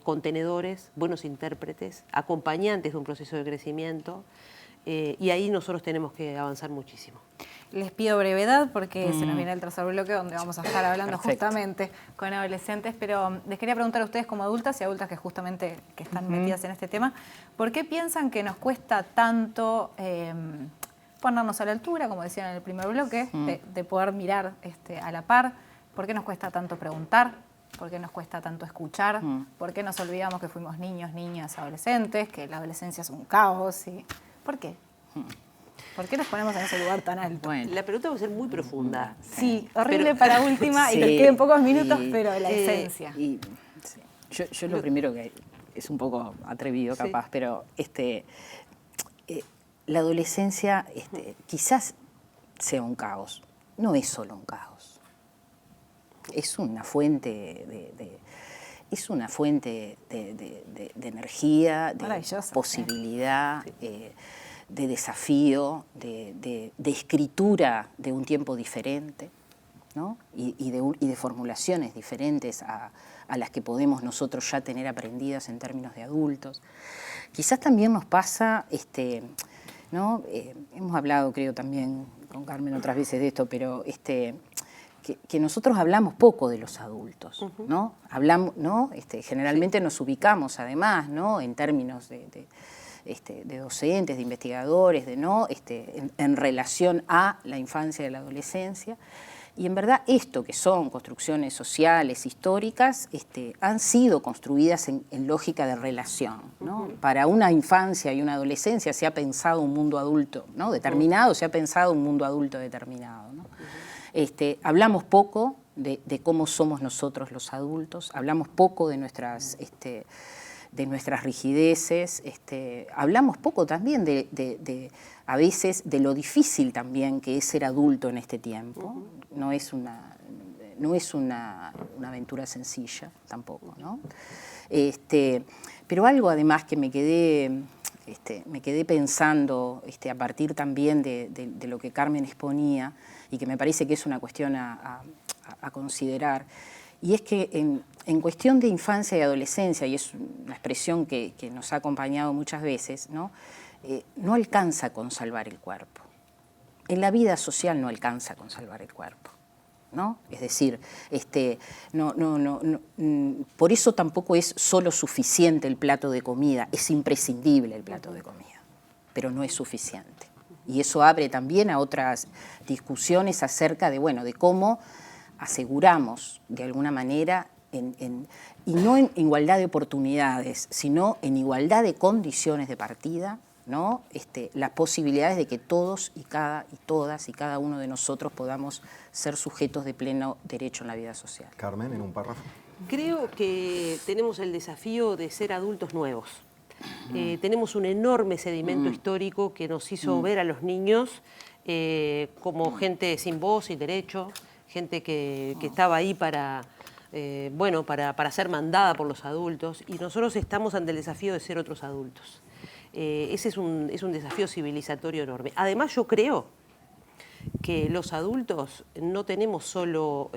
contenedores, buenos intérpretes, acompañantes de un proceso de crecimiento, y ahí nosotros tenemos que avanzar muchísimo. Les pido brevedad porque se nos viene el tercer bloque donde vamos a estar hablando justamente con adolescentes, pero les quería preguntar a ustedes como adultas y adultas que justamente están metidas en este tema, ¿por qué piensan que nos cuesta tanto ponernos a la altura, como decían en el primer bloque, de poder mirar a la par? ¿Por qué nos cuesta tanto preguntar? ¿Por qué nos cuesta tanto escuchar? ¿Por qué nos olvidamos que fuimos niños, niñas, adolescentes, que la adolescencia es un caos? ¿Por qué? ¿Por qué nos ponemos en ese lugar tan alto? Bueno. La pregunta va a ser muy profunda. Sí, horrible para última y nos queden pocos minutos, pero la esencia. Yo lo primero que es un poco atrevido capaz, pero la adolescencia quizás sea un caos. No es solo un caos. Es una fuente de energía, de posibilidad, de desafío, de escritura de un tiempo diferente, ¿no? y de formulaciones diferentes a las que podemos nosotros ya tener aprendidas en términos de adultos. Quizás también nos pasa, ¿no? Hemos hablado, creo, también con Carmen otras veces de esto, pero que nosotros hablamos poco de los adultos, ¿no? Hablamos, ¿no? Generalmente nos ubicamos, además, ¿no? En términos de docentes, de investigadores, en relación a la infancia y la adolescencia. Y en verdad esto que son construcciones sociales, históricas, han sido construidas en lógica de relación, ¿no? Para una infancia y una adolescencia se ha pensado un mundo adulto, ¿no? Determinado, se ha pensado un mundo adulto determinado, ¿no? Hablamos poco de cómo somos nosotros los adultos, hablamos poco de nuestras rigideces, hablamos poco también a veces de lo difícil también que es ser adulto en este tiempo. No es una aventura sencilla tampoco, ¿no? Pero algo además que me quedé pensando a partir también de lo que Carmen exponía y que me parece que es una cuestión a considerar, y es que en cuestión de infancia y adolescencia, y es una expresión que nos ha acompañado muchas veces, ¿no? No alcanza con salvar el cuerpo. En la vida social no alcanza con salvar el cuerpo, ¿no? Es decir, por eso tampoco es solo suficiente el plato de comida, es imprescindible el plato de comida, pero no es suficiente. Y eso abre también a otras discusiones acerca de cómo aseguramos, de alguna manera, y no en igualdad de oportunidades, sino en igualdad de condiciones de partida, ¿no? Las posibilidades de que todos y todas y cada uno de nosotros podamos ser sujetos de pleno derecho en la vida social. Carmen, en un párrafo. Creo que tenemos el desafío de ser adultos nuevos. Tenemos un enorme sedimento histórico que nos hizo ver a los niños como gente sin voz y derecho, gente que estaba ahí para ser mandada por los adultos, y nosotros estamos ante el desafío de ser otros adultos. Ese es un desafío civilizatorio enorme. Además, yo creo que los adultos no tenemos solo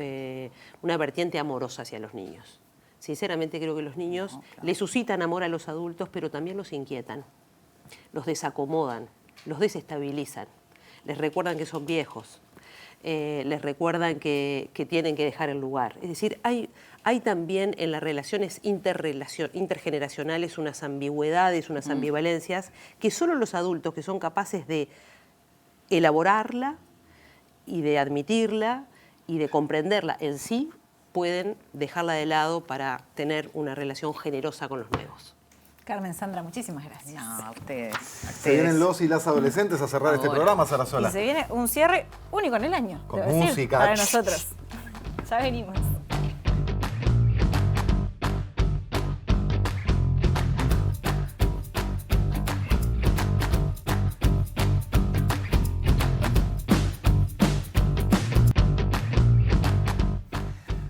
una vertiente amorosa hacia los niños. Sinceramente creo que los niños les suscitan amor a los adultos, pero también los inquietan, los desacomodan, los desestabilizan, les recuerdan que son viejos. les recuerdan que tienen que dejar el lugar. Es decir, hay también en las relaciones intergeneracionales unas ambigüedades, unas ambivalencias que solo los adultos que son capaces de elaborarla y de admitirla y de comprenderla en sí pueden dejarla de lado para tener una relación generosa con los nuevos. Carmen, Sandra, muchísimas gracias. No, a ustedes. Se vienen los y las adolescentes a cerrar este programa, Sarasola. Y se viene un cierre único en el año. Con debo decir, música. para nosotros. Ya venimos.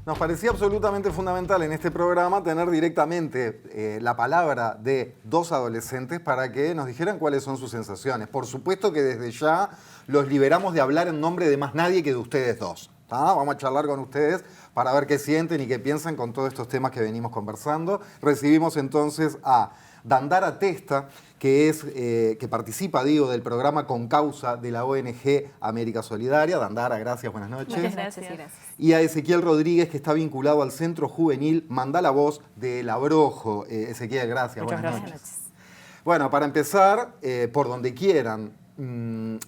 Nos parecía absolutamente fundamental en este programa tener directamente la palabra de dos adolescentes para que nos dijeran cuáles son sus sensaciones. Por supuesto que desde ya los liberamos de hablar en nombre de más nadie que de ustedes dos. ¿Tá? Vamos a charlar con ustedes para ver qué sienten y qué piensan con todos estos temas que venimos conversando. Recibimos entonces a Dandara Testa, que participa, del programa Con Causa de la ONG América Solidaria. Dandara, gracias, buenas noches. Muchas gracias. Y a Ezequiel Rodríguez, que está vinculado al Centro Juvenil Mandá la Voz de El Abrojo. Ezequiel, gracias, Muchas buenas gracias. noches. Bueno, para empezar, por donde quieran,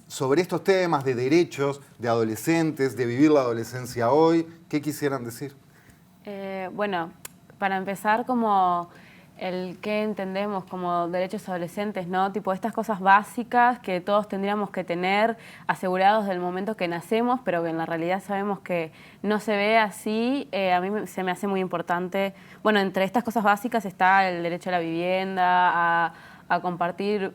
sobre estos temas de derechos de adolescentes, de vivir la adolescencia hoy, ¿qué quisieran decir? Bueno, para empezar, como el que entendemos como derechos adolescentes, ¿no? Tipo estas cosas básicas que todos tendríamos que tener asegurados del momento que nacemos, pero que en la realidad sabemos que no se ve así. A mí se me hace muy importante. Bueno, entre estas cosas básicas está el derecho a la vivienda, a compartir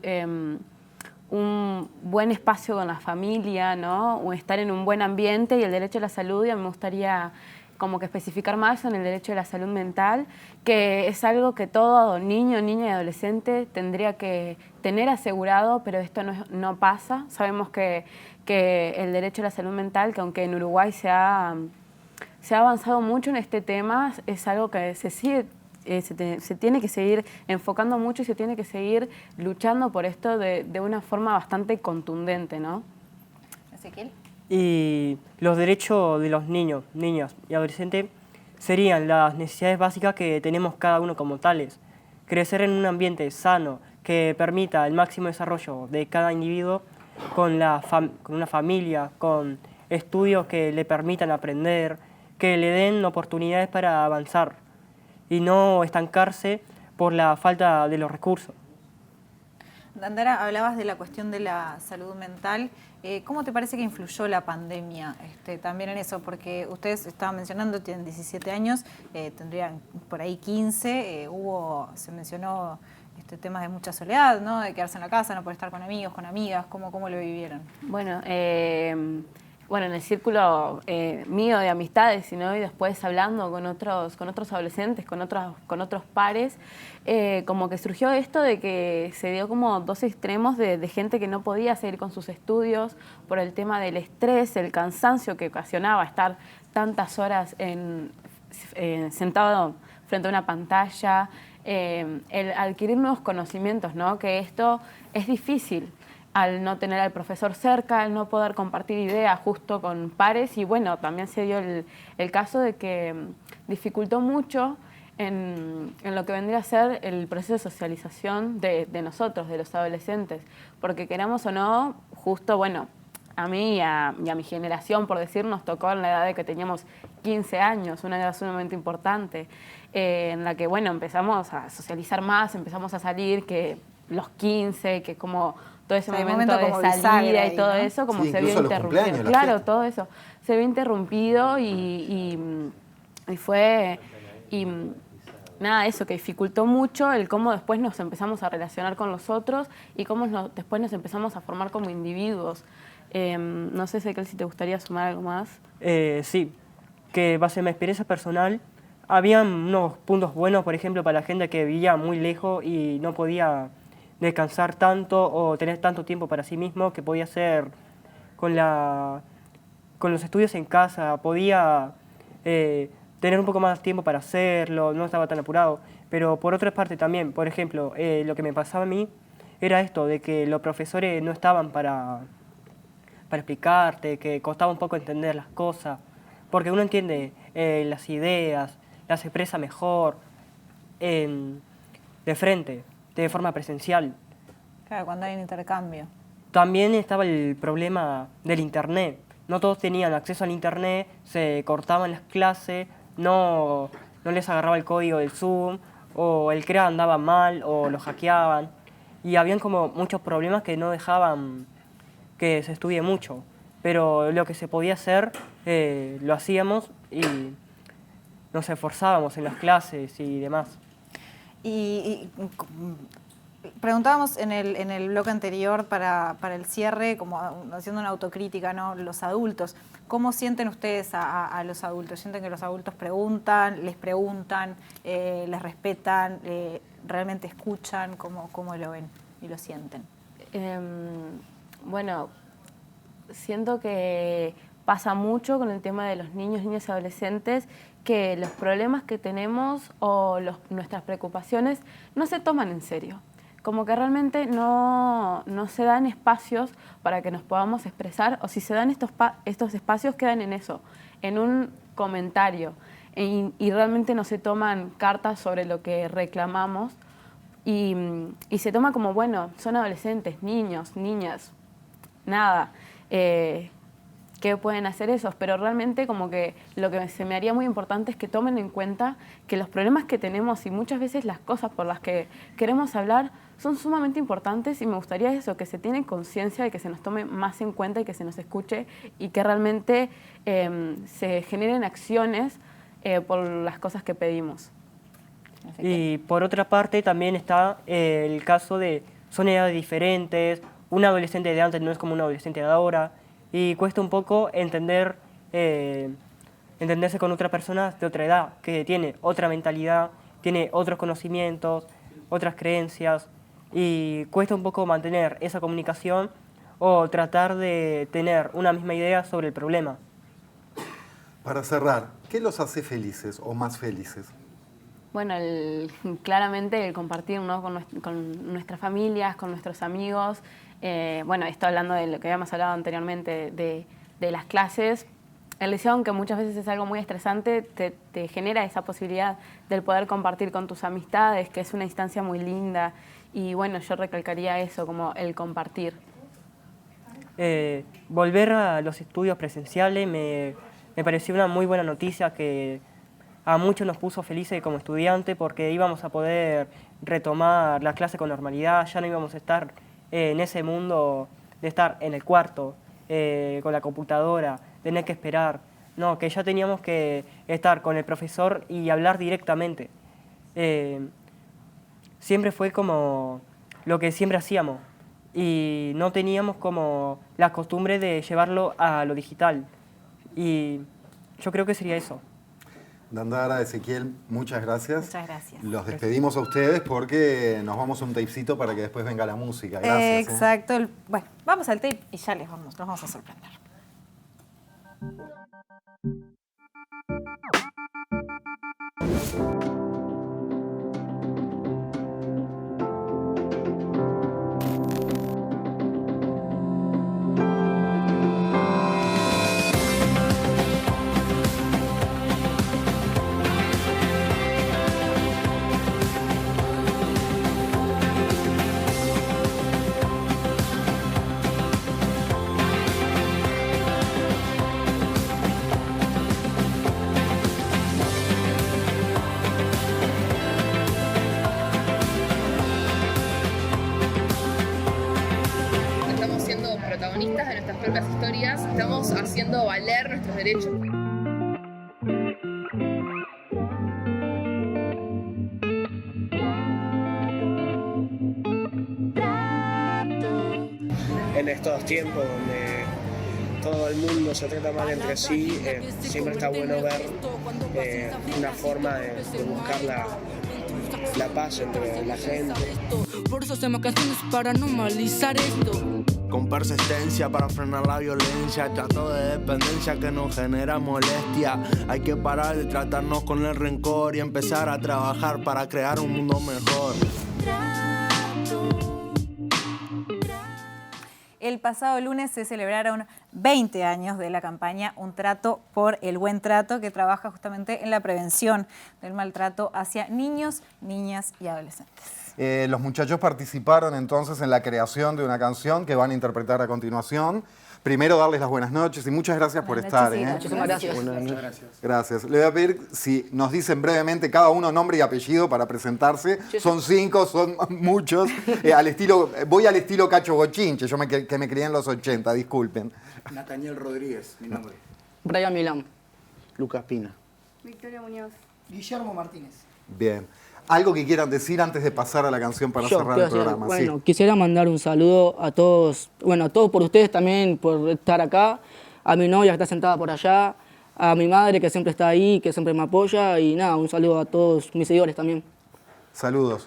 un buen espacio con la familia, ¿no? O estar en un buen ambiente, y el derecho a la salud. Y a mí me gustaría como que especificar más en el derecho a la salud mental, que es algo que todo niño, niña y adolescente tendría que tener asegurado, pero esto no pasa. Sabemos que el derecho a la salud mental, que aunque en Uruguay se ha avanzado mucho en este tema, es algo que se tiene que seguir enfocando mucho y se tiene que seguir luchando por esto de una forma bastante contundente, ¿no? Ezequiel. Y los derechos de los niños, niñas y adolescentes serían las necesidades básicas que tenemos cada uno como tales. Crecer en un ambiente sano que permita el máximo desarrollo de cada individuo con una familia, con estudios que le permitan aprender, que le den oportunidades para avanzar y no estancarse por la falta de los recursos. Dandara, hablabas de la cuestión de la salud mental. ¿Cómo te parece que influyó la pandemia también en eso? Porque ustedes estaban mencionando, tienen 17 años, tendrían por ahí 15, se mencionó temas de mucha soledad, ¿no? De quedarse en la casa, no poder estar con amigos, con amigas. ¿Cómo lo vivieron? Bueno, en el círculo mío de amistades, ¿no? Y después hablando con otros adolescentes, con otros pares, como que surgió esto de que se dio como dos extremos de gente que no podía seguir con sus estudios por el tema del estrés, el cansancio que ocasionaba estar tantas horas sentado frente a una pantalla, el adquirir nuevos conocimientos, ¿no? Que esto es difícil al no tener al profesor cerca, al no poder compartir ideas justo con pares. Y bueno, también se dio el caso de que dificultó mucho en lo que vendría a ser el proceso de socialización de nosotros, de los adolescentes. Porque queramos o no, justo, bueno, a mí y a mi generación, por decir, nos tocó en la edad de que teníamos 15 años, una edad sumamente importante, en la que, bueno, empezamos a socializar más, empezamos a salir, que los 15, que como todo ese momento de salida y todo eso, como se vio interrumpido. Claro, todo eso se vio interrumpido y fue... nada, eso que dificultó mucho el cómo después nos empezamos a relacionar con los otros y cómo después nos empezamos a formar como individuos. No sé, Ezequiel, si te gustaría sumar algo más. Sí, que base en mi experiencia personal, habían unos puntos buenos, por ejemplo, para la gente que vivía muy lejos y no podía descansar tanto o tener tanto tiempo para sí mismo, que podía hacer con los estudios en casa, podía tener un poco más de tiempo para hacerlo, no estaba tan apurado. Pero por otra parte también, por ejemplo, lo que me pasaba a mí era esto, de que los profesores no estaban para para explicarte, que costaba un poco entender las cosas, porque uno entiende las ideas, las expresa mejor, de frente, de forma presencial. Claro, cuando hay un intercambio. También estaba el problema del internet. No todos tenían acceso al internet, se cortaban las clases, no les agarraba el código del Zoom, o el CREA andaba mal, o lo hackeaban. Y habían como muchos problemas que no dejaban que se estudie mucho. Pero lo que se podía hacer, lo hacíamos y nos esforzábamos en las clases y demás. Y preguntábamos en el bloque anterior para el cierre, como haciendo una autocrítica, ¿no? Los adultos. ¿Cómo sienten ustedes a los adultos? ¿Sienten que los adultos les preguntan, les respetan, realmente escuchan? ¿Cómo lo ven y lo sienten? Bueno, siento que pasa mucho con el tema de los niños, niñas y adolescentes, que los problemas que tenemos o nuestras preocupaciones no se toman en serio. Como que realmente no se dan espacios para que nos podamos expresar, o si se dan estos espacios quedan en eso, en un comentario, y realmente no se toman cartas sobre lo que reclamamos, y se toma como, bueno, son adolescentes, niños, niñas, nada, ¿qué pueden hacer esos? Pero realmente como que lo que se me haría muy importante es que tomen en cuenta que los problemas que tenemos y muchas veces las cosas por las que queremos hablar son sumamente importantes, y me gustaría eso, que se tiene conciencia de que se nos tome más en cuenta y que se nos escuche, y que realmente se generen acciones por las cosas que pedimos. Y por otra parte también está el caso de son edades diferentes, un adolescente de antes no es como un adolescente de ahora, y cuesta un poco entenderse con otra persona de otra edad, que tiene otra mentalidad, tiene otros conocimientos, otras creencias, y cuesta un poco mantener esa comunicación o tratar de tener una misma idea sobre el problema. Para cerrar, ¿qué los hace felices o más felices? Bueno, claramente el compartir, ¿no? con nuestras familias, con nuestros amigos. Bueno, esto hablando de lo que habíamos hablado anteriormente, de las clases. El liceo, aunque muchas veces es algo muy estresante, te genera esa posibilidad del poder compartir con tus amistades, que es una instancia muy linda. Y bueno, yo recalcaría eso, como el compartir. Volver a los estudios presenciales me pareció una muy buena noticia, que a muchos nos puso felices como estudiantes, porque íbamos a poder retomar la clase con normalidad, ya no íbamos a estar en ese mundo de estar en el cuarto, con la computadora, tener que esperar. No, que ya teníamos que estar con el profesor y hablar directamente. Siempre fue como lo que siempre hacíamos, y no teníamos como la costumbre de llevarlo a lo digital. Y yo creo que sería eso. Dandara, Ezequiel, muchas gracias. Muchas gracias. Los despedimos a ustedes porque nos vamos a un tapecito para que después venga la música. Gracias. Exacto. Bueno, vamos al tape y ya nos vamos a sorprender. Protagonistas de nuestras propias historias, estamos haciendo valer nuestros derechos. En estos tiempos donde todo el mundo se trata mal entre sí, siempre está bueno ver una forma de buscar la paz entre la gente. Por eso hacemos canciones para normalizar esto. Con persistencia para frenar la violencia, trato de dependencia que nos genera molestia. Hay que parar de tratarnos con el rencor y empezar a trabajar para crear un mundo mejor. el pasado lunes se celebraron 20 años de la campaña Un Trato por el Buen Trato, que trabaja justamente en la prevención del maltrato hacia niños, niñas y adolescentes. Los muchachos participaron entonces en la creación de una canción que van a interpretar a continuación. Primero, darles las buenas noches y muchas gracias por estar. Muchísimas gracias. Gracias. Le voy a pedir si nos dicen brevemente cada uno nombre y apellido para presentarse. Son 5, son muchos. Voy al estilo Cacho Bochinche, yo que me crié en los 80, disculpen. Nathaniel Rodríguez, mi nombre. Brian Milán. Lucas Pina. Victoria Muñoz. Guillermo Martínez. Bien. ¿Algo que quieran decir antes de pasar a la canción para cerrar el programa? Bueno, quisiera mandar un saludo a todos, a todos por ustedes también, por estar acá, a mi novia que está sentada por allá, a mi madre que siempre está ahí, que siempre me apoya, y nada, un saludo a todos mis seguidores también. Saludos.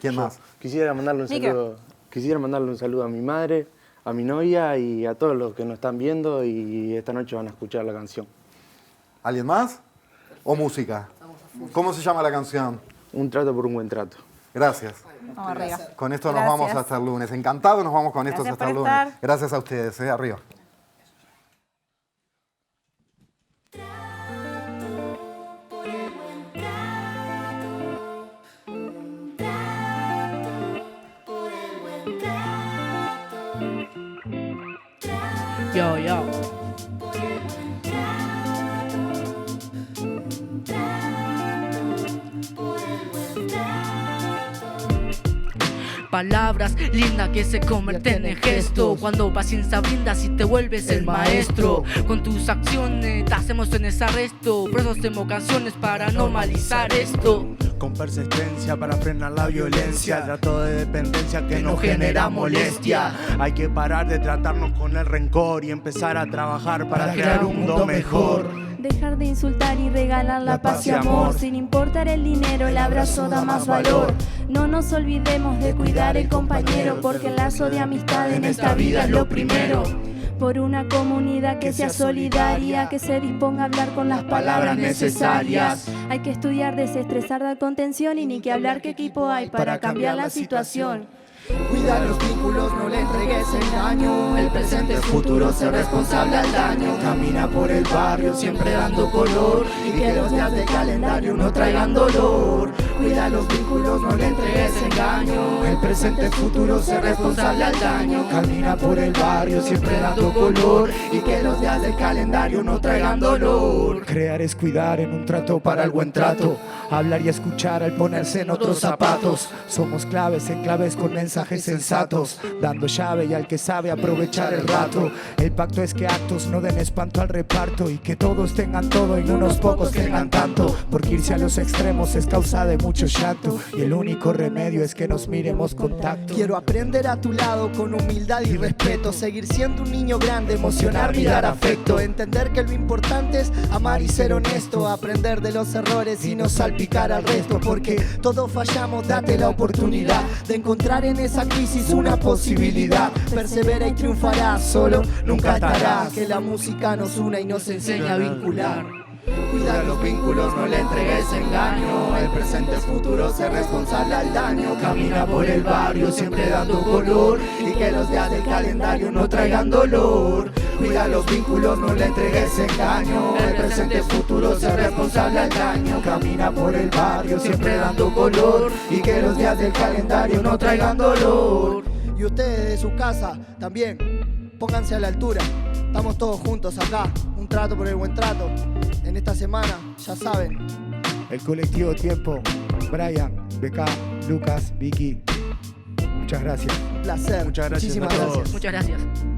¿Quién más? Quisiera mandarle un saludo a mi madre, a mi novia y a todos los que nos están viendo y esta noche van a escuchar la canción. ¿Alguien más? ¿O música? ¿Cómo se llama la canción? Un trato por un buen trato. Gracias. Vamos arriba. Con esto nos vamos hasta el lunes. Encantado, nos vamos con estos hasta el lunes. Gracias a ustedes, arriba. Yo, yo. Palabras lindas que se convierten en gesto. Cuando paciencia brindas y te vuelves el maestro. Con tus acciones te hacemos en ese arresto. Por eso hacemos canciones para normalizar esto. Con persistencia para frenar la violencia. Trato de dependencia que no genera molestia. Hay que parar de tratarnos con el rencor y empezar a trabajar para crear un mundo mejor. Dejar de insultar y regalar la paz y amor. Sin importar el dinero, el abrazo da más valor. No nos olvidemos de cuidar el compañero, porque el lazo de amistad en esta vida es lo primero. Por una comunidad que sea solidaria, que se disponga a hablar con las palabras necesarias. Hay que estudiar, desestresar, dar contención y ni que hablar qué equipo hay para cambiar la situación. Cuida los vínculos, no le entregues engaño. El presente, el futuro, ser responsable al daño. Camina por el barrio, siempre dando color. Y que los días de calendario no traigan dolor. Cuida los vínculos, no le entregues engaño. El presente, el futuro, ser responsable al daño. Camina por el barrio, siempre dando color. Y que los días del calendario no traigan dolor. Crear es cuidar en un trato para el buen trato. Hablar y escuchar al ponerse en otros zapatos. Somos claves en claves con mensajes sensatos, dando llave y al que sabe aprovechar el rato. El pacto es que actos no den espanto al reparto y que todos tengan todo y no unos pocos tengan tanto, porque irse a los extremos es causa de mucho llanto y el único remedio es que nos miremos con tacto. Quiero aprender a tu lado con humildad y respeto, seguir siendo un niño grande, emocionar y dar afecto, entender que lo importante es amar y ser honesto, aprender de los errores y no salpicar al resto, porque todos fallamos, date la oportunidad de encontrar en esa crisis una posibilidad. Persevera y triunfarás, solo nunca estarás. Que la música nos una y nos enseña a vincular. Cuida los vínculos, no le entregues engaño. El presente, el futuro, ser responsable al daño. Camina por el barrio, siempre dando color. Y que los días del calendario no traigan dolor. Cuida los vínculos, no le entregues engaño. El presente, el futuro, ser responsable al daño. Camina por el barrio, siempre dando color. Y que los días del calendario no traigan dolor. Y ustedes de su casa también, pónganse a la altura. Estamos todos juntos acá, un trato por el buen trato. En esta semana, ya saben. El colectivo Tiempo, Brian, BK, Lucas, Vicky. Muchas gracias. Un placer. Muchas gracias. Muchísimas a todos. gracias. Muchas gracias.